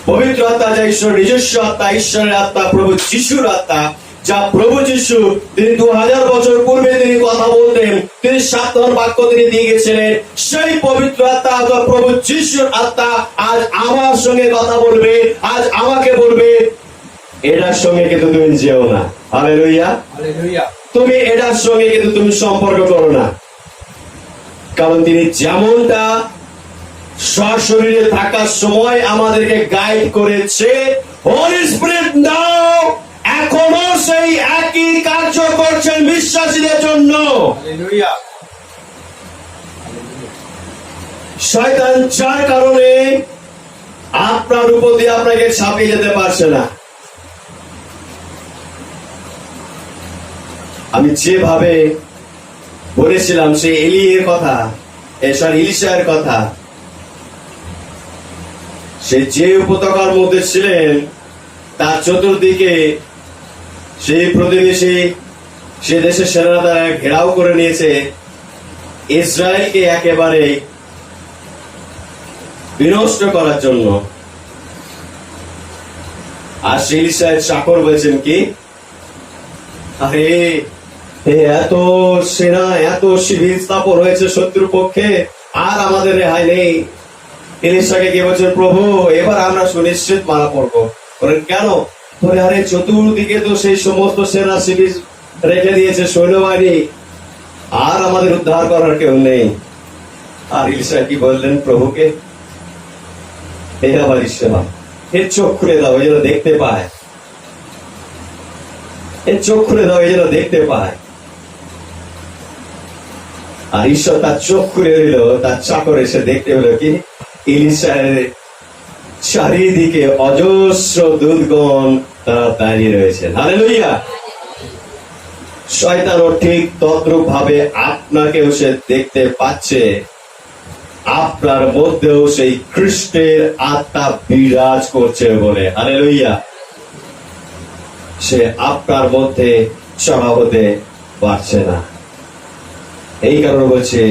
পবিত্র আত্মা যা ঈশ্বরের নিজস্ব আত্মা, ঈশ্বরের আত্মা, প্রভু যিশুর আত্মা, যা প্রভু যিশু তিনি 2000 বছর পূর্বে তিনি কথা বলতেন, তিনি সাধারণ বাক্য তিনি দিয়ে গেছিলেন, সেই পবিত্র আত্মা অথবা প্রভু যিশুর আত্মা আজ আমার সঙ্গে কথা বলবে, আজ আমাকে বলবে এটার সঙ্গে কিন্তু তুমি যেও না। Hallelujah, hallelujah. তুমি এটার সঙ্গে কিন্তু তুমি সম্পর্ক করো না। কারণ তিনি যেমনটা সশরীরে থাকার সময় আমাদেরকে গাইড করেছে, হলি স্পিরিট নাও এখনো সেই একই কার্য করছেন বিশ্বাসীদের জন্য। হালেলুয়া। শয়তান যার কারণে আপনার উপর দিয়ে আপনাকে ছাপিয়ে যেতে পারছে না। আমি যেভাবে বলেছিলাম সেই এলিয়ের কথা, ইলিশার কথা, সে যে উপত্যকার মধ্যে ছিলেন তার চতুর্দিকে সেই প্রতিবেশী সে দেশের সেনারা দ্বারা ঘেরাও করে নিয়েছে, ইসরায়েলকে একেবারে বিনষ্ট করার জন্য। আর সেই ইলিশার চাকর বলছেন কি, আরে এত সেনা এত শিবির স্থাপন হয়েছে শত্রুর পক্ষে, আর আমাদের রেহাই নেই। ইলিশাকে কি বলছেন, প্রভু এবার আমরা সুনিশ্চিত মারা পড়বো। কেন? আরে চতুর্দিকে তো সেই সমস্ত সেনা শিবির রেখে দিয়েছে সৈন্যবাহিনী, আর আমাদের উদ্ধার করার কেউ নেই। আর ইলিশা কি বললেন প্রভুকে, হে আমার ঈশ্বর, এর চোখ খুলে দাও এই যেন দেখতে পায়, এর চোখ খুলে দাও এই যেন দেখতে পায়। আর ঈশ্বর তার চোখ খুলে দিল, তার চাকর এসে দেখতে পেল কি, ইলিশার চারিদিকে অজস্র দূতগণ তারা দাঁড়িয়ে রয়েছে। হালেলুয়া। শয়তানও ঠিক তদ্রূপ ভাবে আপনাকেও সে দেখতে পাচ্ছে, আপনার মধ্যেও সেই খ্রিস্টের আত্মা বিরাজ করছে বলে। হালেলুয়া। সে আপনার মধ্যে চড়া হতে পারছে না। এই কারণে বলছে,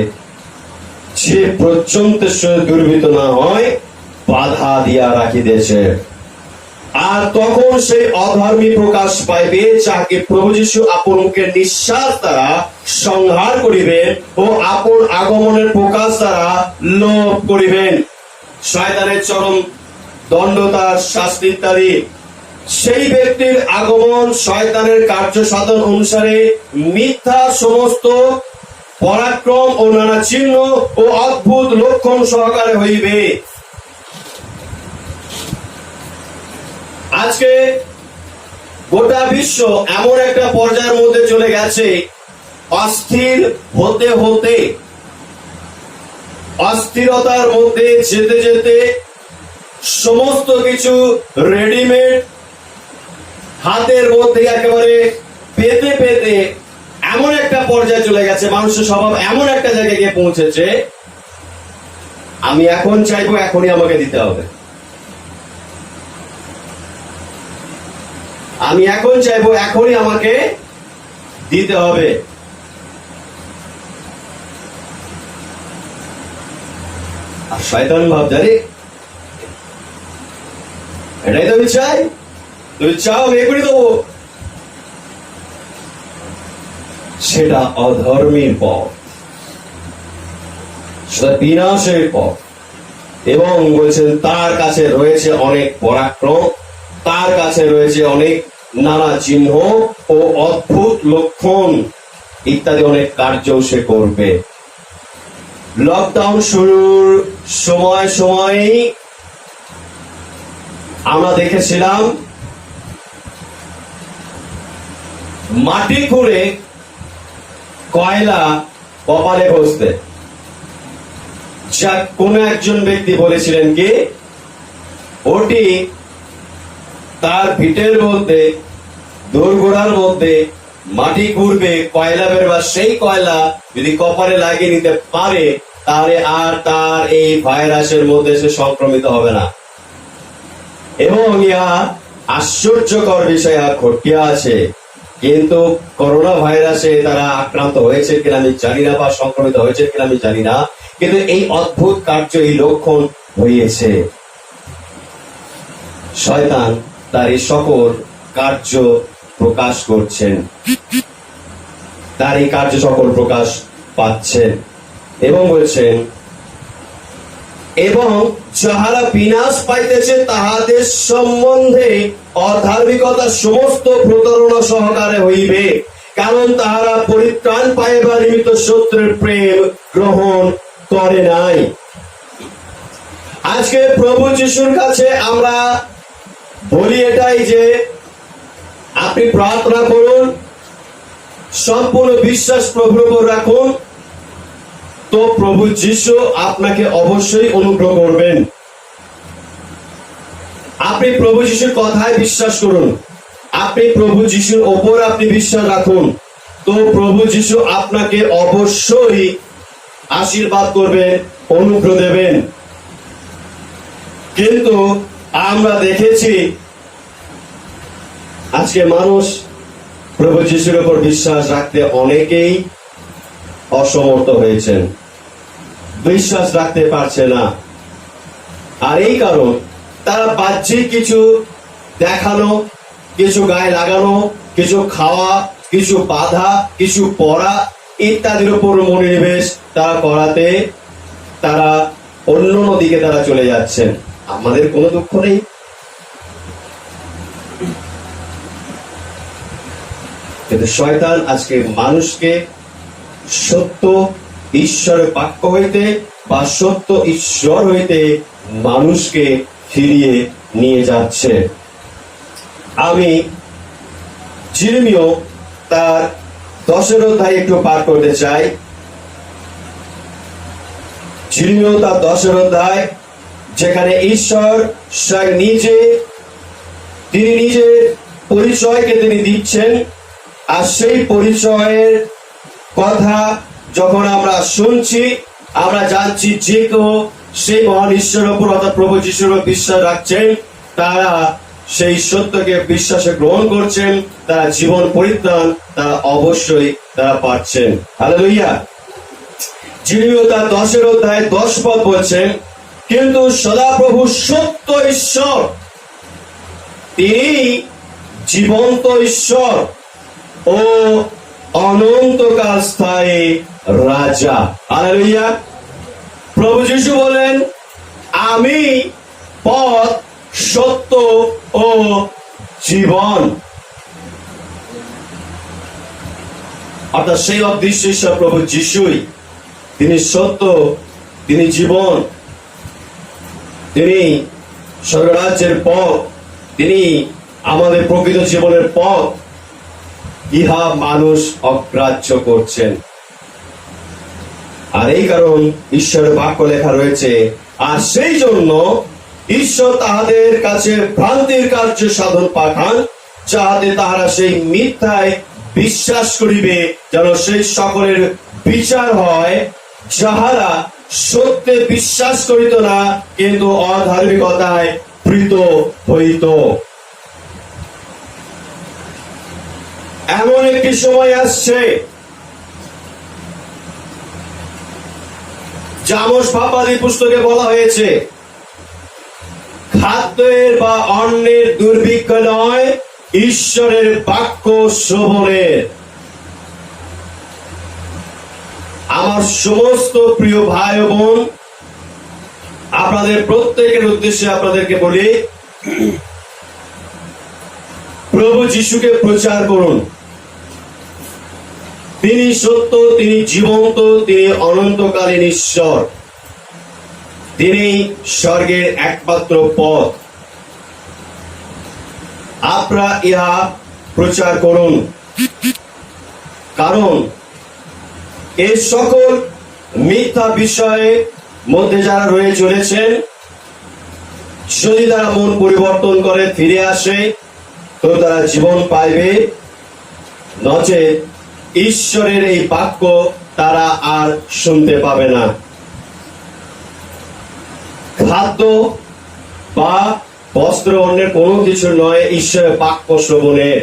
যে পর্যন্ত সে দুর্বৃত্ত না হয় বাধা দিয়া রাখিতেছে, আর তখন সেই অধর্মী প্রকাশ পাইবে, যাকে প্রভু যীশু আপন মুখের নিঃশ্বাস দ্বারা সংহার করিবেন ও আপন আগমনের প্রকাশ দ্বারা লোপ করিবেন। শয়তানের চরম দণ্ড, তার শাস্তি ইত্যাদি। সেই ব্যক্তির আগমন শয়তানের কার্য সাধন অনুসারে মিথ্যা সমস্ত পরাক্রম ও নানা চিহ্ন ও অদ্ভুত লক্ষণ সহকারে হইবে। আজকে গোটা বিশ্ব এমন একটা পর্যায়ের মধ্যে চলে গেছে, অস্থির হতে হতে, অস্থিরতার মধ্যে যেতে যেতে সমস্ত কিছু রেডিমেড হাতের মধ্যে একেবারে পেতে পেতে এমন একটা পর্যায়ে চলে গেছে, মানুষের স্বভাব এমন একটা জায়গায় গিয়ে পৌঁছেছে, আমি এখন চাইবো এখনই আমাকে দিতে হবে, আমি এখন চাইবো এখনই আমাকে দিতে হবে। আর শয়তান ভাবছে, আরে এটাই তো আমি চাই, তুমি চাও আমি এখনই দেবো। সেটা অধর্মের পথ, সেটা বিনাশের পথ। এবং বলছেন তার কাছে রয়েছে অনেক পরাক্রম, তার কাছে রয়েছে অনেক নানা চিহ্ন ও অদ্ভুত লক্ষণ ইত্যাদি অনেক কার্য সে করবে। লকডাউন শুরুর সময়ই আমরা দেখেছিলাম মাটি খুঁড়ে কয়লা কপালে ঘষতে, যা কোন একজন ব্যক্তি বলেছিলেন কি ওটি তার ভিটের মধ্যে দোরগোড়ার মধ্যে মাটি ঘুরবে, কয়লা বেরবা, সেই কয়লা যদি কপালে লাগিয়ে নিতে পারে তাহলে আর তার এই ভাইরাসের মধ্যে সে সংক্রমিত হবে না। এবং ইহা আশ্চর্যকর বিষয় ঘটিয়া আছে। কিন্তু করোনা ভাইরাসে তারা আক্রান্ত হয়েছে কিনা আমি জানি না, বা সংক্রমিত হয়েছে কিনা আমি জানি না, কিন্তু এই অদ্ভুত কার্য, এই লক্ষণ হয়েছে। শয়তান তার এই সকল কার্য প্রকাশ করছেন, তার এই কার্য সকল প্রকাশ পাচ্ছেন। এবং বলছেন, এবং যাহারা বিনাশ পাইতেছে তাহাদের সম্বন্ধে অধার্মিকতা সমস্ত প্রতারণা সহকারে হইবে, কারণ তাহারা পরিত্রাণ পাইবার নিমিত্ত শত্রুর প্রেম গ্রহণ করে নাই। আজকে প্রভু যিশুর কাছে আমরা বলি এটাই যে আপনি প্রার্থনা করুন, সম্পূর্ণ বিশ্বাস প্রভুর উপর রাখুন, তো প্রভু যিশু আপনাকে অবশ্যই অনুগ্রহ করবেন। আপনি প্রভু যিশুর কথায় বিশ্বাস করুন, আপনি প্রভু যিশুর ওপর আপনি বিশ্বাস রাখুন, তো প্রভু যিশু আপনাকে অবশ্যই আশীর্বাদ করবেন, অনুগ্রহ দেবেন। কিন্তু আমরা দেখেছি আজকে মানুষ প্রভু যিশুর উপর বিশ্বাস রাখতে অনেকেই অসমর্থ হয়েছেন, বিশ্বাস রাখতে পারছে না। আর এই কারণ তারা বাহ্যিক কিছু দেখানো, কিছু গায়ে লাগানো, কিছু খাওয়া, কিছু বাধা, কিছু পড়া ইত্যাদির উপর মনোনিবেশ তারা করাতে তারা অন্য দিকে তারা চলে যাচ্ছেন। আমাদের কোনো দুঃখ নেই, কিন্তু শয়তান আজকে মানুষকে সত্য ঈশ্বরের বাক্য হইতে বা সত্য ঈশ্বর হইতে মানুষকে ফিরিয়ে নিয়ে যাচ্ছে। আমি জিরমিয় তার 10 অধ্যায় একটু পাঠ করতে চাই। জিরমিয় তার 10 অধ্যায়, যেখানে ঈশ্বর স্বয়ং তিনি নিজের পরিচয়কে তিনি দিচ্ছেন। আর সেই পরিচয়ের কথা যখন আমরা শুনছি, আমরা জানছি যে কেউ সেই মহান ঈশ্বরের উপর অর্থাৎ প্রভু যিশুর উপর বিশ্বাস রাখছেন, তারা সেই সত্যকে বিশ্বাসে গ্রহণ করছেন, তারা জীবন পরিত্রাণ তারা অবশ্যই তারা পাচ্ছেন। হালেলুয়া। যিনিও তার 10 অধ্যায় 10 পদ বলছেন, কিন্তু সদাপ্রভু সত্য ঈশ্বর, তিনি জীবন্ত ঈশ্বর ও অনন্তকাল স্থায়ী রাজা। হালেলুয়া। প্রভু যিশু বলেন, আমি পথ, সত্য ও জীবন। অর্থাৎ সেই অদৃশ্য ঈশ্বর প্রভু যিশুই, তিনি সত্য, তিনি জীবন, তিনি স্বর্গরাজ্যের পথ, তিনি আমাদের প্রকৃত জীবনের পথ। ইহা মানুষ অগ্রাহ্য করছেন। আর এই কারণ ঈশ্বরের বাক্য লেখা রয়েছে, আর সেই জন্য ঈশ্বর তাহাদের কাছে ভ্রান্তির কার্য সাধন পাঠান, যাহাতে তাহারা সেই মিথ্যায় বিশ্বাস করিবে, যেন সেই সকলের বিচার হয়, যাহারা সত্যে বিশ্বাস করিত না, কিন্তু অধার্মিকতায় প্রীত হইত। এমন একটি সময় আসছে, জামস পাপাদি পুস্তকে বলা হয়েছে, খাদ্যের বা অন্নের দুর্ভিক্ষ নয়, ঈশ্বরের বাক্য শ্রবণের। আমার সমস্ত প্রিয় ভাই ও বোন, আপনাদের প্রত্যেকের উদ্দেশ্যে আপনাদেরকে বলি, প্রভু যিশুকে প্রচার করুন। তিনি সত্য, তিনি জীবন্ত, তিনি অনন্তকালীন ঈশ্বর, তিনি স্বর্গের একমাত্র পথ। আপনারা ইহা প্রচার করুন, কারণ এই সকল মিথ্যা বিষয়ের মধ্যে যারা রয়ে চলেছেন, যদি তারা মন পরিবর্তন করে ফিরে আসে তো তারা জীবন পাইবে, নচেৎ ঈশ্বরের এই বাক্য তারা আর শুনতে পাবে না। খাদ্য বা বস্ত্র অন্যের কোনো কিছু নয় ঈশ্বরের বাক্য শ্রবণের।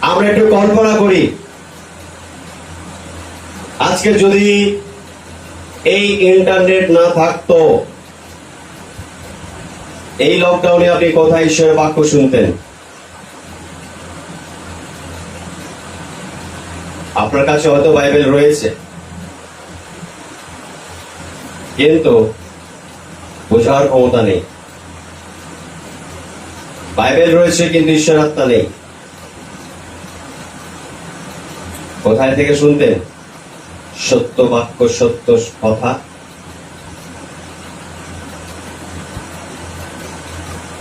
আমরা একটু কল্পনা করি, আজকে যদি এই ইন্টারনেট না থাকতো, এই লকডাউনে আপনি কোথায় ঈশ্বরের বাক্য শুনতেন? আপনার কাছে হয়তো বাইবেল রয়েছে, কিন্তু বোঝার ক্ষমতা নেই। বাইবেল রয়েছে কিন্তু ঈশ্বর আত্মা নেই। কোথায় থেকে শুনতেন সত্য বাক্য, সত্য কথা?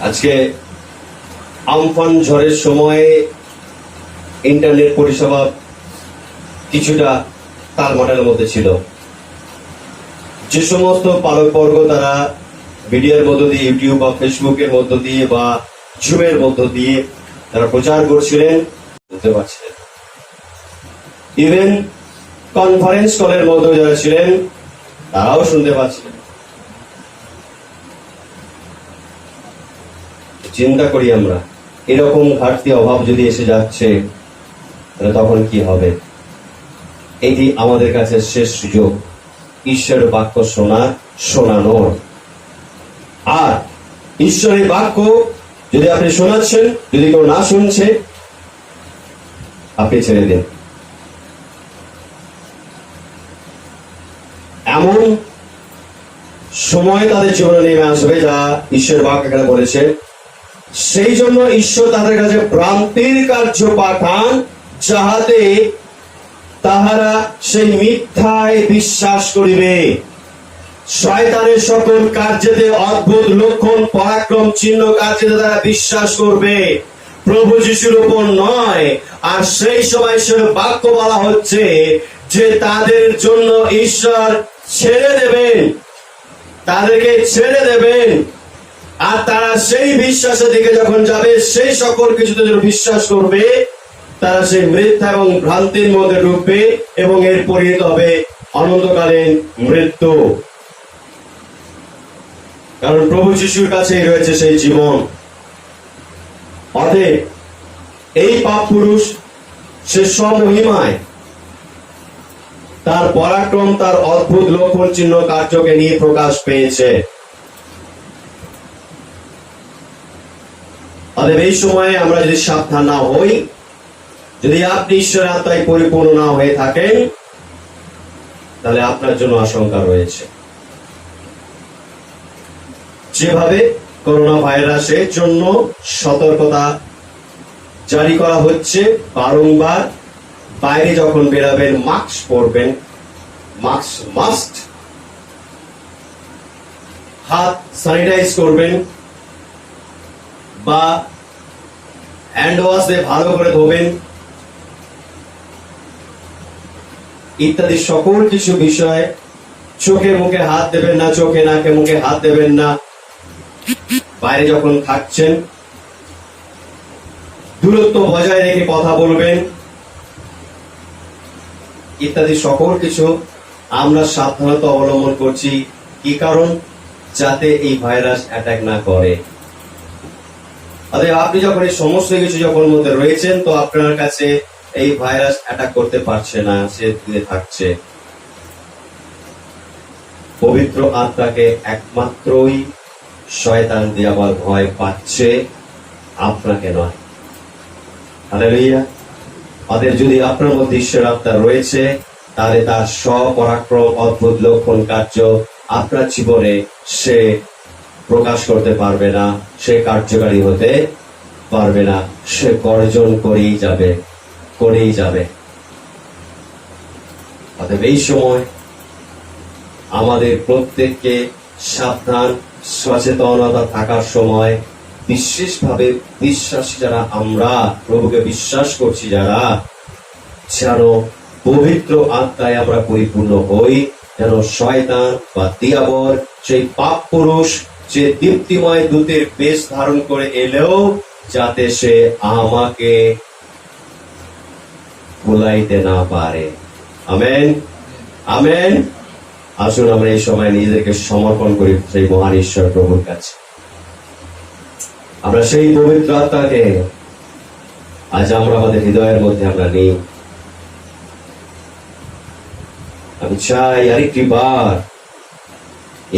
আজকে আমফান ঝড়ের সময়ে ইন্টারনেট পরিষেবা কিছুটা তালমাটালের মধ্যে ছিল। যে সমস্ত পালকবর্গ তারা ভিডিওর মধ্য দিয়ে, ইউটিউব বা ফেসবুকের মধ্য দিয়ে বা জুমের মধ্য দিয়ে তারা প্রচার করছিলেন, বুঝতে পারছিলেন। ইভেন কনফারেন্স কলের মধ্যে যারা ছিলেন তারাও শুনতে পাচ্ছিলেন। চিন্তা করি আমরা, এরকম ঘাটতি অভাব যদি এসে যাচ্ছে তাহলে তখন কি হবে? এটি আমাদের কাছে শেষ সুযোগ ঈশ্বরের বাক্য শোনানোর। আর ঈশ্বরের বাক্য যদি আপনি শোনাচ্ছেন, যদি কেউ না শুনছে, আপনি ছেড়ে দিন। এমন সময় তাদের জীবনে নেমে আসবে যা ঈশ্বরের বাক্য এখানে বলেছে, সেই জন্য ঈশ্বর তাদের কাছে ভ্রান্তির কার্য পাঠান, যাহাতে তাহারা সেই মিথ্যায় বিশ্বাস করিবে। শয়তানের সকল কার্যেতে, অদ্ভুত লক্ষণ, পরাক্রম, চিহ্ন কার্যেতে তারা বিশ্বাস করবে, প্রভু যিশুর উপর নয়। আর সেই সময় ঈশ্বরের বাক্য বলা হচ্ছে যে তাদের জন্য ঈশ্বর ছেড়ে দেবেন, তাদেরকে ছেড়ে দেবেন। আর তারা সেই বিশ্বাসের দিকে যখন যাবে, সেই সকল কিছুতে যখন বিশ্বাস করবে, তারা সেই মিথ্যা এবং ভ্রান্তির মধ্যে ডুববে এবং এর পরিণত হবে অনন্তকালীন মৃত্যু। কারণ প্রভু যিশুর কাছেই রয়েছে সেই জীবন। অতএব এই পাপ পুরুষ সে স্বমহিমায় তার পরাক্রম, তার অদ্ভুত লক্ষণ, চিহ্ন, কার্যকে নিয়ে প্রকাশ পেয়েছে। অতএব এই সময়ে আমরা যদি সাবধান না হই, যদি আপনি ঈশ্বরের আত্মায় পরিপূর্ণ না হয়ে থাকেন, তাহলে আপনার জন্য আশঙ্কা রয়েছে। যেভাবে করোনা ভাইরাসের জন্য সতর্কতা জারি করা হচ্ছে, বারংবার বাইরে যখন বেরাবেন মাস্ক পরবেন, মাস্ক মাস্ট, হাত স্যানিটাইজ করবেন বা হ্যান্ড ওয়াশ দিয়ে ভালো করে ধোবেন, ইত্যাদি সকল কিছু বিষয়। চোখে মুখে হাত দেবেন না, চোখে নাকে মুখে হাত দেবেন না। বাইরে যখন থাকছেন দূরত্ব বজায় রেখে কথা বলবেন, ইত্যাদি সকল কিছু আমরা সাবধানতা অবলম্বন করছি। কি কারণ? যাতে এই ভাইরাস অ্যাটাক না করে। অতএব আপনি যখন এই সমস্ত কিছু যখন মধ্যে রয়েছেন, তো আপনার কাছে এই ভাইরাস অ্যাটাক করতে পারছে না, সে দূরে থাকছে। পবিত্র আত্মাকে একমাত্রই শয়তান দেওয়ার ভয় পাচ্ছে, আপনাকে নয়। হালেলুয়া। অতএব যদি আপনার মধ্যে ঈশ্বরের আত্মা রয়েছে, তাহলে তার স্বপরাক্রম অদ্ভুত লক্ষণ কার্য আপনার জীবনে সে প্রকাশ করতে পারবে না, সে কার্যকারী হতে পারবে না, সে গর্জন করেই যাবে। অতএব এই সময় আমাদের প্রত্যেককে সাবধান, সচেতনতা থাকার সময়, বিশেষভাবে বিশ্বাসী যারা আমরা প্রভুকে বিশ্বাস করছি যারা, যেন পবিত্র আত্মায় আমরা পরিপূর্ণ হই, যেন শয়তান বা দিয়াবর সেই পাপ পুরুষ যে দীপ্তিময় দূতের বেশ ধারণ করে এলেও যাতে সে আমাকে ভুলাইতে না পারে। Amen, amen. আসুন আমরা এই সময় নিজেদেরকে সমর্পণ করি সেই মহান ঈশ্বর প্রভুর কাছে। আমরা সেই পবিত্র আত্মাকে আজ আমরা আমাদের হৃদয়ের মধ্যে আমরা নেই। আমি চাই আরেকটি বার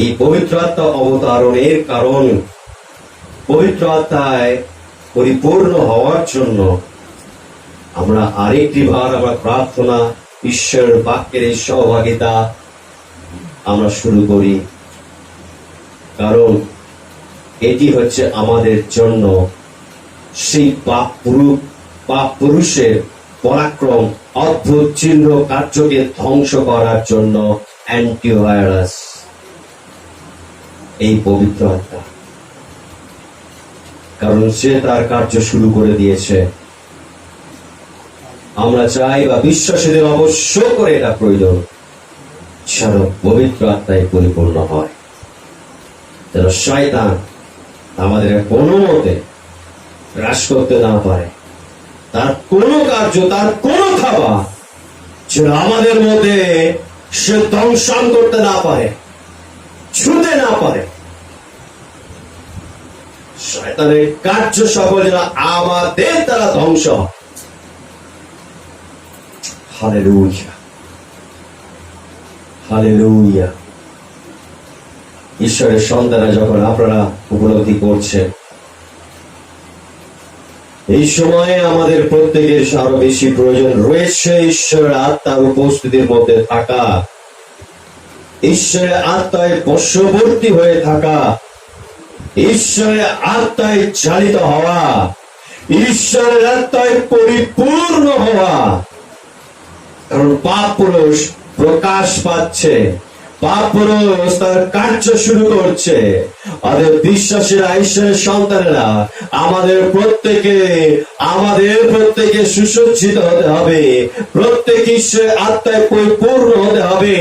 এই পবিত্র আত্মা অবতারণের কারণ, পবিত্র আত্মায় পরিপূর্ণ হওয়ার জন্য আমরা আরেকটি বার আমরা প্রার্থনা, ঈশ্বরের বাক্যের এই সহভাগিতা আমরা শুরু করি। কারণ এটি হচ্ছে আমাদের জন্য সেই পাপ পুরুষের পরাক্রম, অদ্ভুত চিহ্ন কার্যকে ধ্বংস করার জন্য অ্যান্টিভাইরাস এই পবিত্র আত্মা। কারণ সে তার কার্য শুরু করে দিয়েছে। আমরা চাই বা বিশ্বাসীদের অবশ্য করে এটা প্রয়োজন যেন পবিত্র আত্মায় পরিপূর্ণ হয়, যেন শয়তান আমাদের কোনো মতে হ্রাস করতে না পারে, তার কোন কার্য, তার কোন খাবার যেন আমাদের মধ্যে সে ধ্বংসন করতে না পারে, ছুঁতে না পারে। শয়তানের কার্য সকল যেন আমাদের দ্বারা ধ্বংস হয়। Hallelujah, hallelujah. ঈশ্বরের সন্তানরা যখন আপনারা উপলব্ধি করছেন, এই সময়ে আমাদের প্রত্যেকের আরো বেশি প্রয়োজন রয়েছে ঈশ্বরের আত্মার উপস্থিতির মধ্যে থাকা, ঈশ্বরের আত্মায় বশবর্তী হয়ে থাকা, ঈশ্বরের আত্মায় চালিত হওয়া, ঈশ্বরের আত্মায় পরিপূর্ণ হওয়া। কারণ পাপ পুরুষ প্রকাশ পাচ্ছে, পাপ পুরুষ তার কার্য শুরু করছে। আমাদের বিশ্বাসীরা, ঈশ্বরের সন্তানেরা আমাদের প্রত্যেকে সুসজ্জিত হতে হবে, প্রত্যেক ঈশ্বরের আত্মায় পরিপূর্ণ হতে হবে।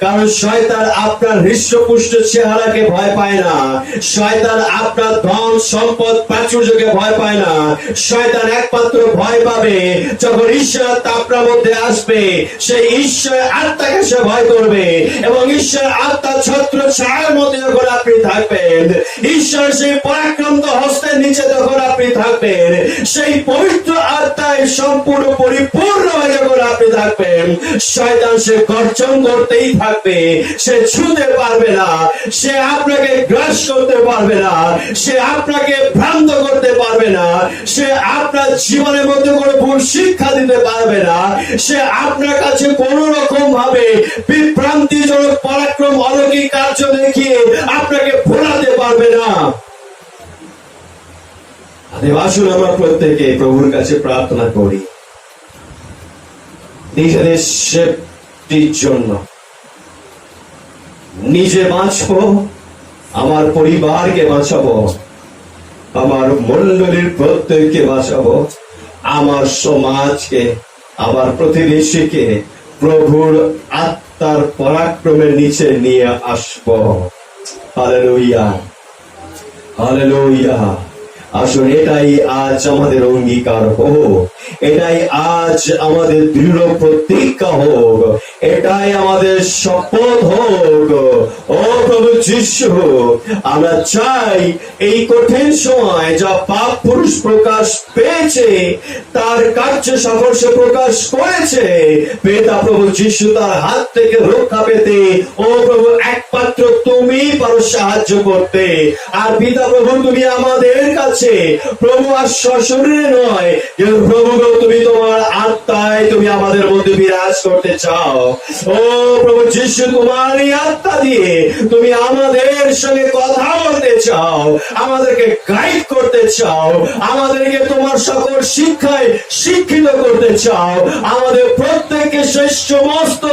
কারণ শয়তান আপনার হৃষ্টপুষ্ট চেহারাকে ভয় পায় না, শয়তান আপনার ধন সম্পদ প্রাচুর্যকে ভয় পায় না। শয়তান একমাত্র ভয় পাবে যখন ঈশ্বর আত্মা আপনার মধ্যে আসবে, সেই ঈশ্বরের আত্মাকে সে ভয় করবে। এবং ঈশ্বরের আত্মা ছত্র ছায়ার মধ্যে যখন আপনি থাকবেন, ঈশ্বর সেই পরাক্রান্ত হস্তের নিচে যখন আপনি থাকবেন, সেই পবিত্র আত্মায় সম্পূর্ণ পরিপূর্ণ হয়ে যখন আপনি থাকবেন, শয়তান সে গর্জন করতেই থাকবে, সে ছুঁতে পারবে না, সে আপনাকে গ্রাস করতে পারবে না, সে আপনাকে ভ্রান্ত করতে পারবে না, সে আপনার জীবনের মধ্যে কোনো ভুল শিক্ষা দিতে পারবে না, সে আপনার কাছে কোন রকম ভাবে বিভ্রান্তিজনক পরাক্রম অলৌকিক কার্য দেখিয়ে আপনাকে ভোলাতে পারবে না। আসুন আমরা প্রত্যেকে প্রভুর কাছে প্রার্থনা করি নিজেদের সেফটির জন্য। নিজে বাঁচবো, আমার পরিবারকে বাঁচাবো, আমার মণ্ডলীর প্রত্যেককে বাঁচাবো, আমার সমাজকে, আমার প্রতিবেশীকে প্রভুর আত্মার পরাক্রমের নিচে নিয়ে আসবো। Hallelujah, hallelujah. আসুন এটাই আজ আমাদের অঙ্গীকার হোক, এটাই আজ আমাদের দৃঢ় প্রতিজ্ঞা হোক, এটাই আমাদের শপথ হোক। ও প্রভু যিশু, আমরা চাই এই কঠিন সময় যা পাপ পুরুষ প্রকাশ পেয়েছে, তার কার্য সাফল্য প্রকাশ করেছে, পিতা প্রভু যিশু তার হাত থেকে রক্ষা পেতে ও প্রভু একমাত্র তুমি পারো সাহায্য করতে। আর পিতা প্রভু, তুমি আমাদের কাছে আছে প্রভু আর সশরীরে নয়, কিন্তু প্রভু গো তুমি তোমার আত্মায় তুমি আমাদের মধ্যে বিরাজ করতে চাও। ও প্রভু যিশু, তোমার এই আত্মা দিয়ে তুমি আমাদের সঙ্গে কথা বলতে চাও, আমাদেরকে গাইড করতে চাও, আমাদেরকে তোমার সকল শিক্ষায় শিক্ষিত করতে চাও, আমাদের প্রত্যেককে সেই সমস্ত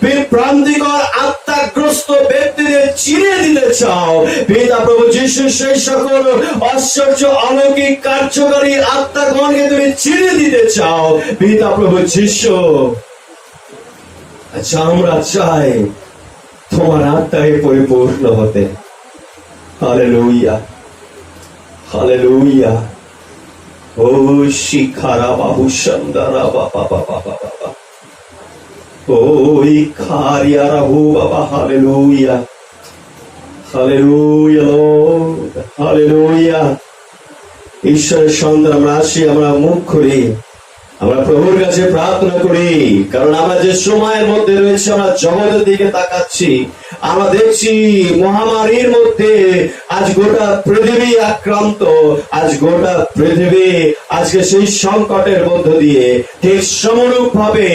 বিভ্রান্তিকর আত্মাগ্রস্ত ব্যক্তিদের চিনিয়ে দিতে চাও। পিতা প্রভু যিশু, সেই সকল আশ্চর্য অলৌকিক কার্যকারী আত্মাগণকে তুমি চিনিয়ে দিতে চাও। পিতা প্রভু যিশু, আচ্ছা আমরা চাই তোমার আত্মায় পরিপূর্ণ হতে। Hallelujah, hallelujah. ও শিখারা বাবু সন্দারা বাবা বাবা বাবা, ওই খারিয়ারা হো বাবা। Hallelujah, hallelujah, hallelujah. ঈশ্বরের সন্তান আমরা আসি, আমরা মুখ খুলি, আমরা প্রভুর কাছে প্রার্থনা করি। কারণ আমরা যে সময়ের মধ্যে রয়েছে, আমরা জগতের দিকে তাকাচ্ছি, আমরা দেখছি মহামারীর মধ্যে আজ গোটা পৃথিবী আক্রান্ত। আজ গোটা পৃথিবী আজকে সেই সংকটের মধ্য দিয়ে ঠিক সমরূপ ভাবে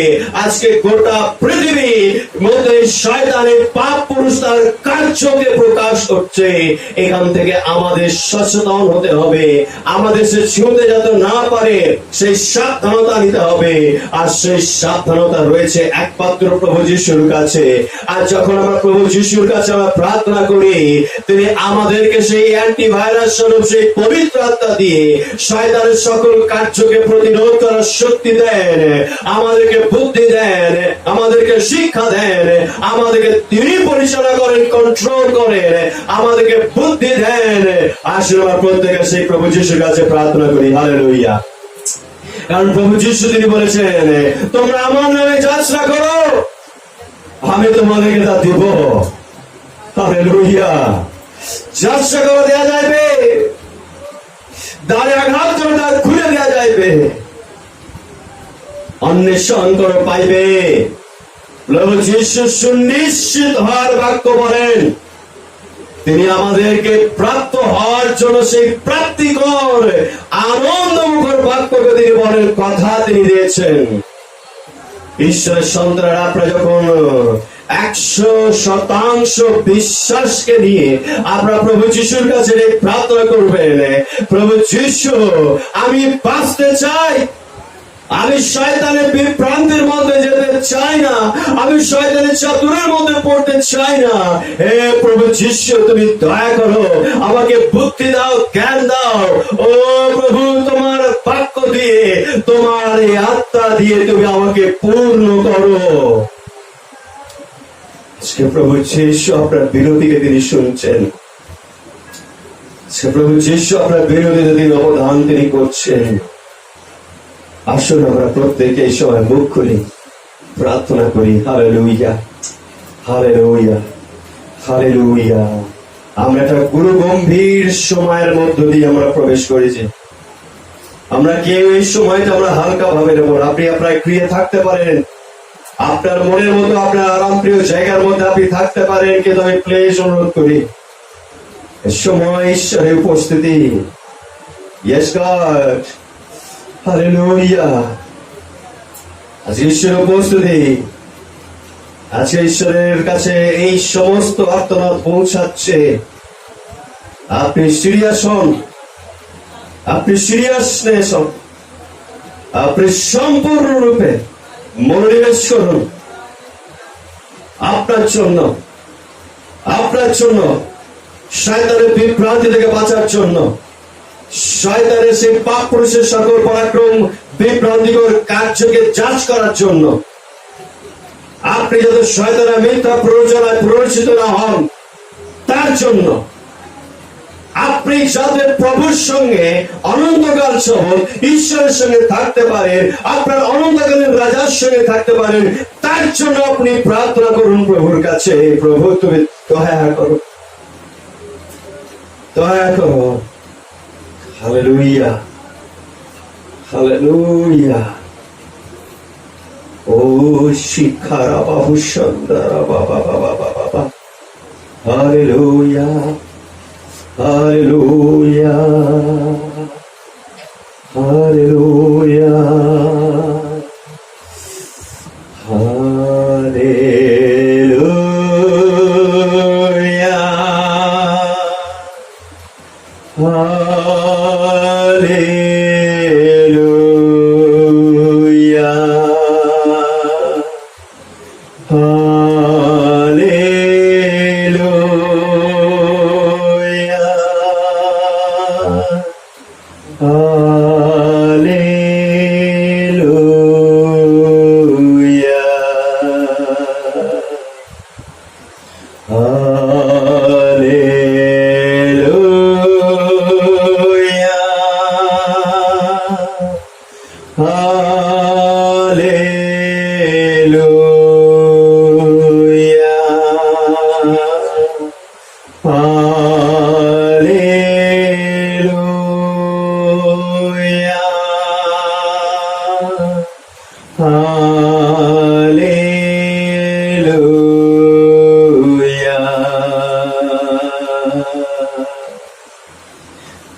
আজকে গোটা পৃথিবীর মধ্যে শয়তানের পাপ পুরুষ তার কার্যকে প্রকাশ করছে। এখান থেকে আমাদের সচেতন হতে হবে, আমাদের সে ছুঁতে যাতে না পারে সেই সাবধানতা নিতে হবে। আর সেই সাবধানতা রয়েছে একমাত্র প্রভু যিশুর কাছে। আর যখন আমরা প্রভু যিশুর কাছে আমরা প্রার্থনা করি, তিনি আমাদেরকে সেই অ্যান্টিভাইরাস স্বরূপ সেই পবিত্র আত্মা দিয়ে শয়তানের সকল কার্যকে প্রতিরোধ করার শক্তি দেন, আমাদেরকে বুদ্ধি দেন, আমাদেরকে শিক্ষা দেন, আমাদেরকে তিনি পরিচালনা করেন, কন্ট্রোল করেন, আমাদেরকে বুদ্ধি দেন। আসলে আমরা প্রত্যেকে সেই প্রভু যিশুর কাছে প্রার্থনা করি। হালেলুয়া। কারণ প্রভু যিশু তিনি বলেছেন, তোমরা আমার নামে যাচনা করো, আমি তোমাদেরকে তা দিব। হালেলুয়া। যাচনা করো, দেয়া যাইবে, দ্বারে আঘাত করো, দ্বার খুলে দেয়া যাইবে, অন্বেষণ করো, পাইবে। প্রভু যিশু সুনিশ্চিত হওয়ার বাক্য বলেন, তিনি আমাদেরকে প্রাপ্ত হওয়ার জন্য সেই প্রাপ্তিকর আনন্দমুখর বাক্যকে তিনি বলেন, কথা তিনি দিয়েছেন। ঈশ্বরের সন্তানরা আপনারা যখন 100% বিশ্বাসকে নিয়ে আপনারা প্রভু যিশুর কাছে প্রার্থনা করবেন, প্রভু যিশু আমি বাঁচতে চাই, আমি শয়তানের বিভ্রান্তির মধ্যে যেতে চাই না, আমি শয়তানের চাতুরের মধ্যে পড়তে চাই না। হে প্রভু যিশু, তুমি দয়া করো, আমাকে বুদ্ধি দাও, জ্ঞান দাও। ও প্রভু, তোমার বাক্য দিয়ে, তোমার এই আত্মা দিয়ে তুমি আমাকে পূর্ণ করো। আজকে প্রভু যিশু আপনার বিরোধীকে তিনি শুনছেন, প্রভু যিশু আপনার বিরোধীতে তিনি অবদান তিনি করছেন। আসুন আমরা প্রত্যেকে এই সময় মুখ খুলি, প্রার্থনা করি। Hallelujah, hallelujah, hallelujah. আমরা একটা গুরু গম্ভীর সময়ের মধ্য দিয়ে আমরা প্রবেশ করেছি। আমরা কেউ এই সময়টা আমরা হালকা ভাবে নেব। আপনি আপনার ক্রিয়া থাকতে পারেন, আপনার মনের মতো আপনার আরাম প্রিয় জায়গার মধ্যে আপনি থাকতে পারেন, কিন্তু আমি প্লিজ অনুরোধ করি, সময় ঈশ্বরের উপস্থিতি। Yes god, hallelujah. আজকে ঈশ্বরের উপস্থিতি, আজকে ঈশ্বরের কাছে এই সমস্ত আর্তনাদ পৌঁছাচ্ছে। আপনি সিরিয়াস হন, আপনি সিরিয়াসনেস হন, আপনি সম্পূর্ণরূপে মনোনিবেশ করুন আপনার জন্য, আপনার জন্য, শয়তানের বিভ্রান্তি থেকে বাঁচার জন্য, শয়তানের সেই পাপ পুরুষের সকল পরাক্রম বিভ্রান্তিকর কার্যকে যাচ করার জন্য। আপনি যাতে শয়তানের মিথ্যা প্ররোচনায় প্ররোচিত না হন তার জন্য, আপনি যাতে প্রভুর সঙ্গে অনন্তকাল সহ ঈশ্বরের সঙ্গে থাকতে পারেন, আপনার অনন্তকালীন রাজার সঙ্গে থাকতে পারেন, তার জন্য আপনি প্রার্থনা করুন প্রভুর কাছে। প্রভু তুমি দয়া করো, দয়া করো। Hallelujah, hallelujah. ও শিখারা বাবু সন্দারা বাবা বাবা বাবা, হালেলুয়া, হালেলুয়া।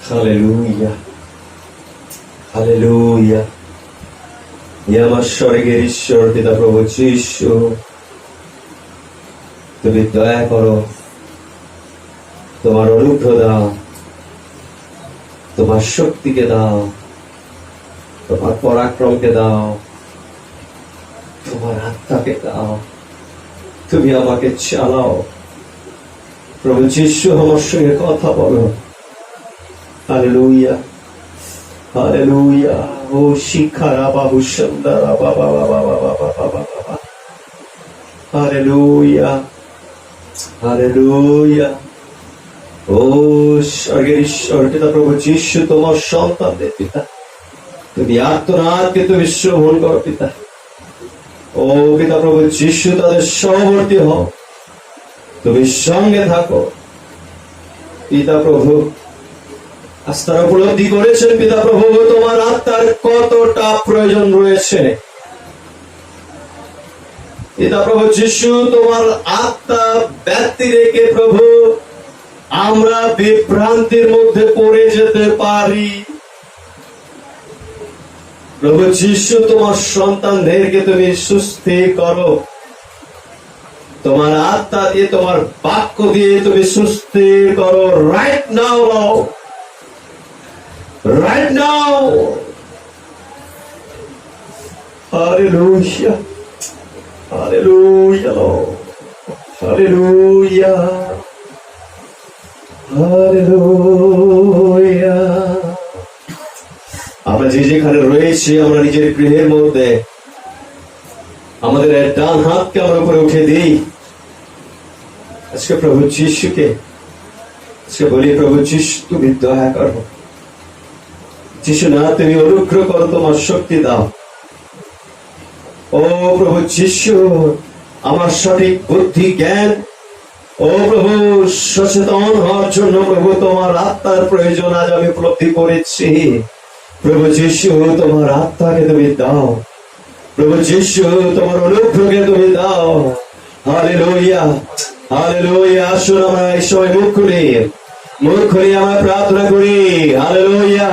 Hallelujah, hallelujah. আমার স্বর্গের ঈশ্বর পিতা প্রভু যীশু, তুমি দয়া করো, তোমার অনুগ্রহ দাও, তোমার শক্তিকে দাও, তোমার পরাক্রমকে দাও, তোমার আত্মাকে দাও, তুমি আমাকে চালাও। প্রভু যীশু আমার সঙ্গে কথা বলো। Hallelujah, hallelujah. ও শিখারা বাবু সুন্দরা বাবা বাবা বাবা বাবা বাবা। Hallelujah, hallelujah. ও স্বর্গের ঈশ্বর পিতা প্রভু যীশু, তোমার সন্তানদের পিতা, তুমি আত্মনাথকে তুমি শ্রবণ করো পিতা। ও পিতা প্রভু যীশু, তাদের সহবর্তী হও, তুমি সঙ্গে থাকো পিতা প্রভু। আজ তারা উপলব্ধি করেছেন পিতা প্রভু তোমার আত্মার কতটা প্রয়োজন রয়েছে। পিতা প্রভু যীশু, তোমার আত্মা ব্যক্তি রেখে প্রভু আমরা বিভ্রান্তির মধ্যে পড়ে যেতে পারি। প্রভু যীশু, তোমার সন্তানদেরকে তুমি সুস্থি করো, তোমার আত্মা দিয়ে, তোমার বাক্য দিয়ে তুমি সুস্থি করো। Right now, right now. Hallelujah, hallelujah, Lord, hallelujah, hallelujah. আমরা যে যেখানে রয়েছি, আমরা নিজের গৃহের মধ্যে আমাদের ডান হাতকে আমরা উপরে উঠে দিই। আজকে প্রভু যীশুকে আজকে বলি, প্রভু যীশু তুমি দয়া করো, যিশু না তুমি অনুগ্রহ করো, তোমার শক্তি দাও। ও প্রভু যীশু, আমার সঠিক বুদ্ধি জ্ঞান, ও প্রভু সচেতন হওয়ার জন্য প্রভু তোমার আত্মার প্রয়োজন আজ আমি উপলব্ধি করেছি। প্রভু যীশু, তোমার আত্মাকে তুমি দাও। প্রভু যীশু, তোমার অনুগ্রহকে তুমি দাও। Hallelujah, hallelujah. আসুন আমরা এই সময় মুখ খুলি আমরা প্রার্থনা করি। Hallelujah,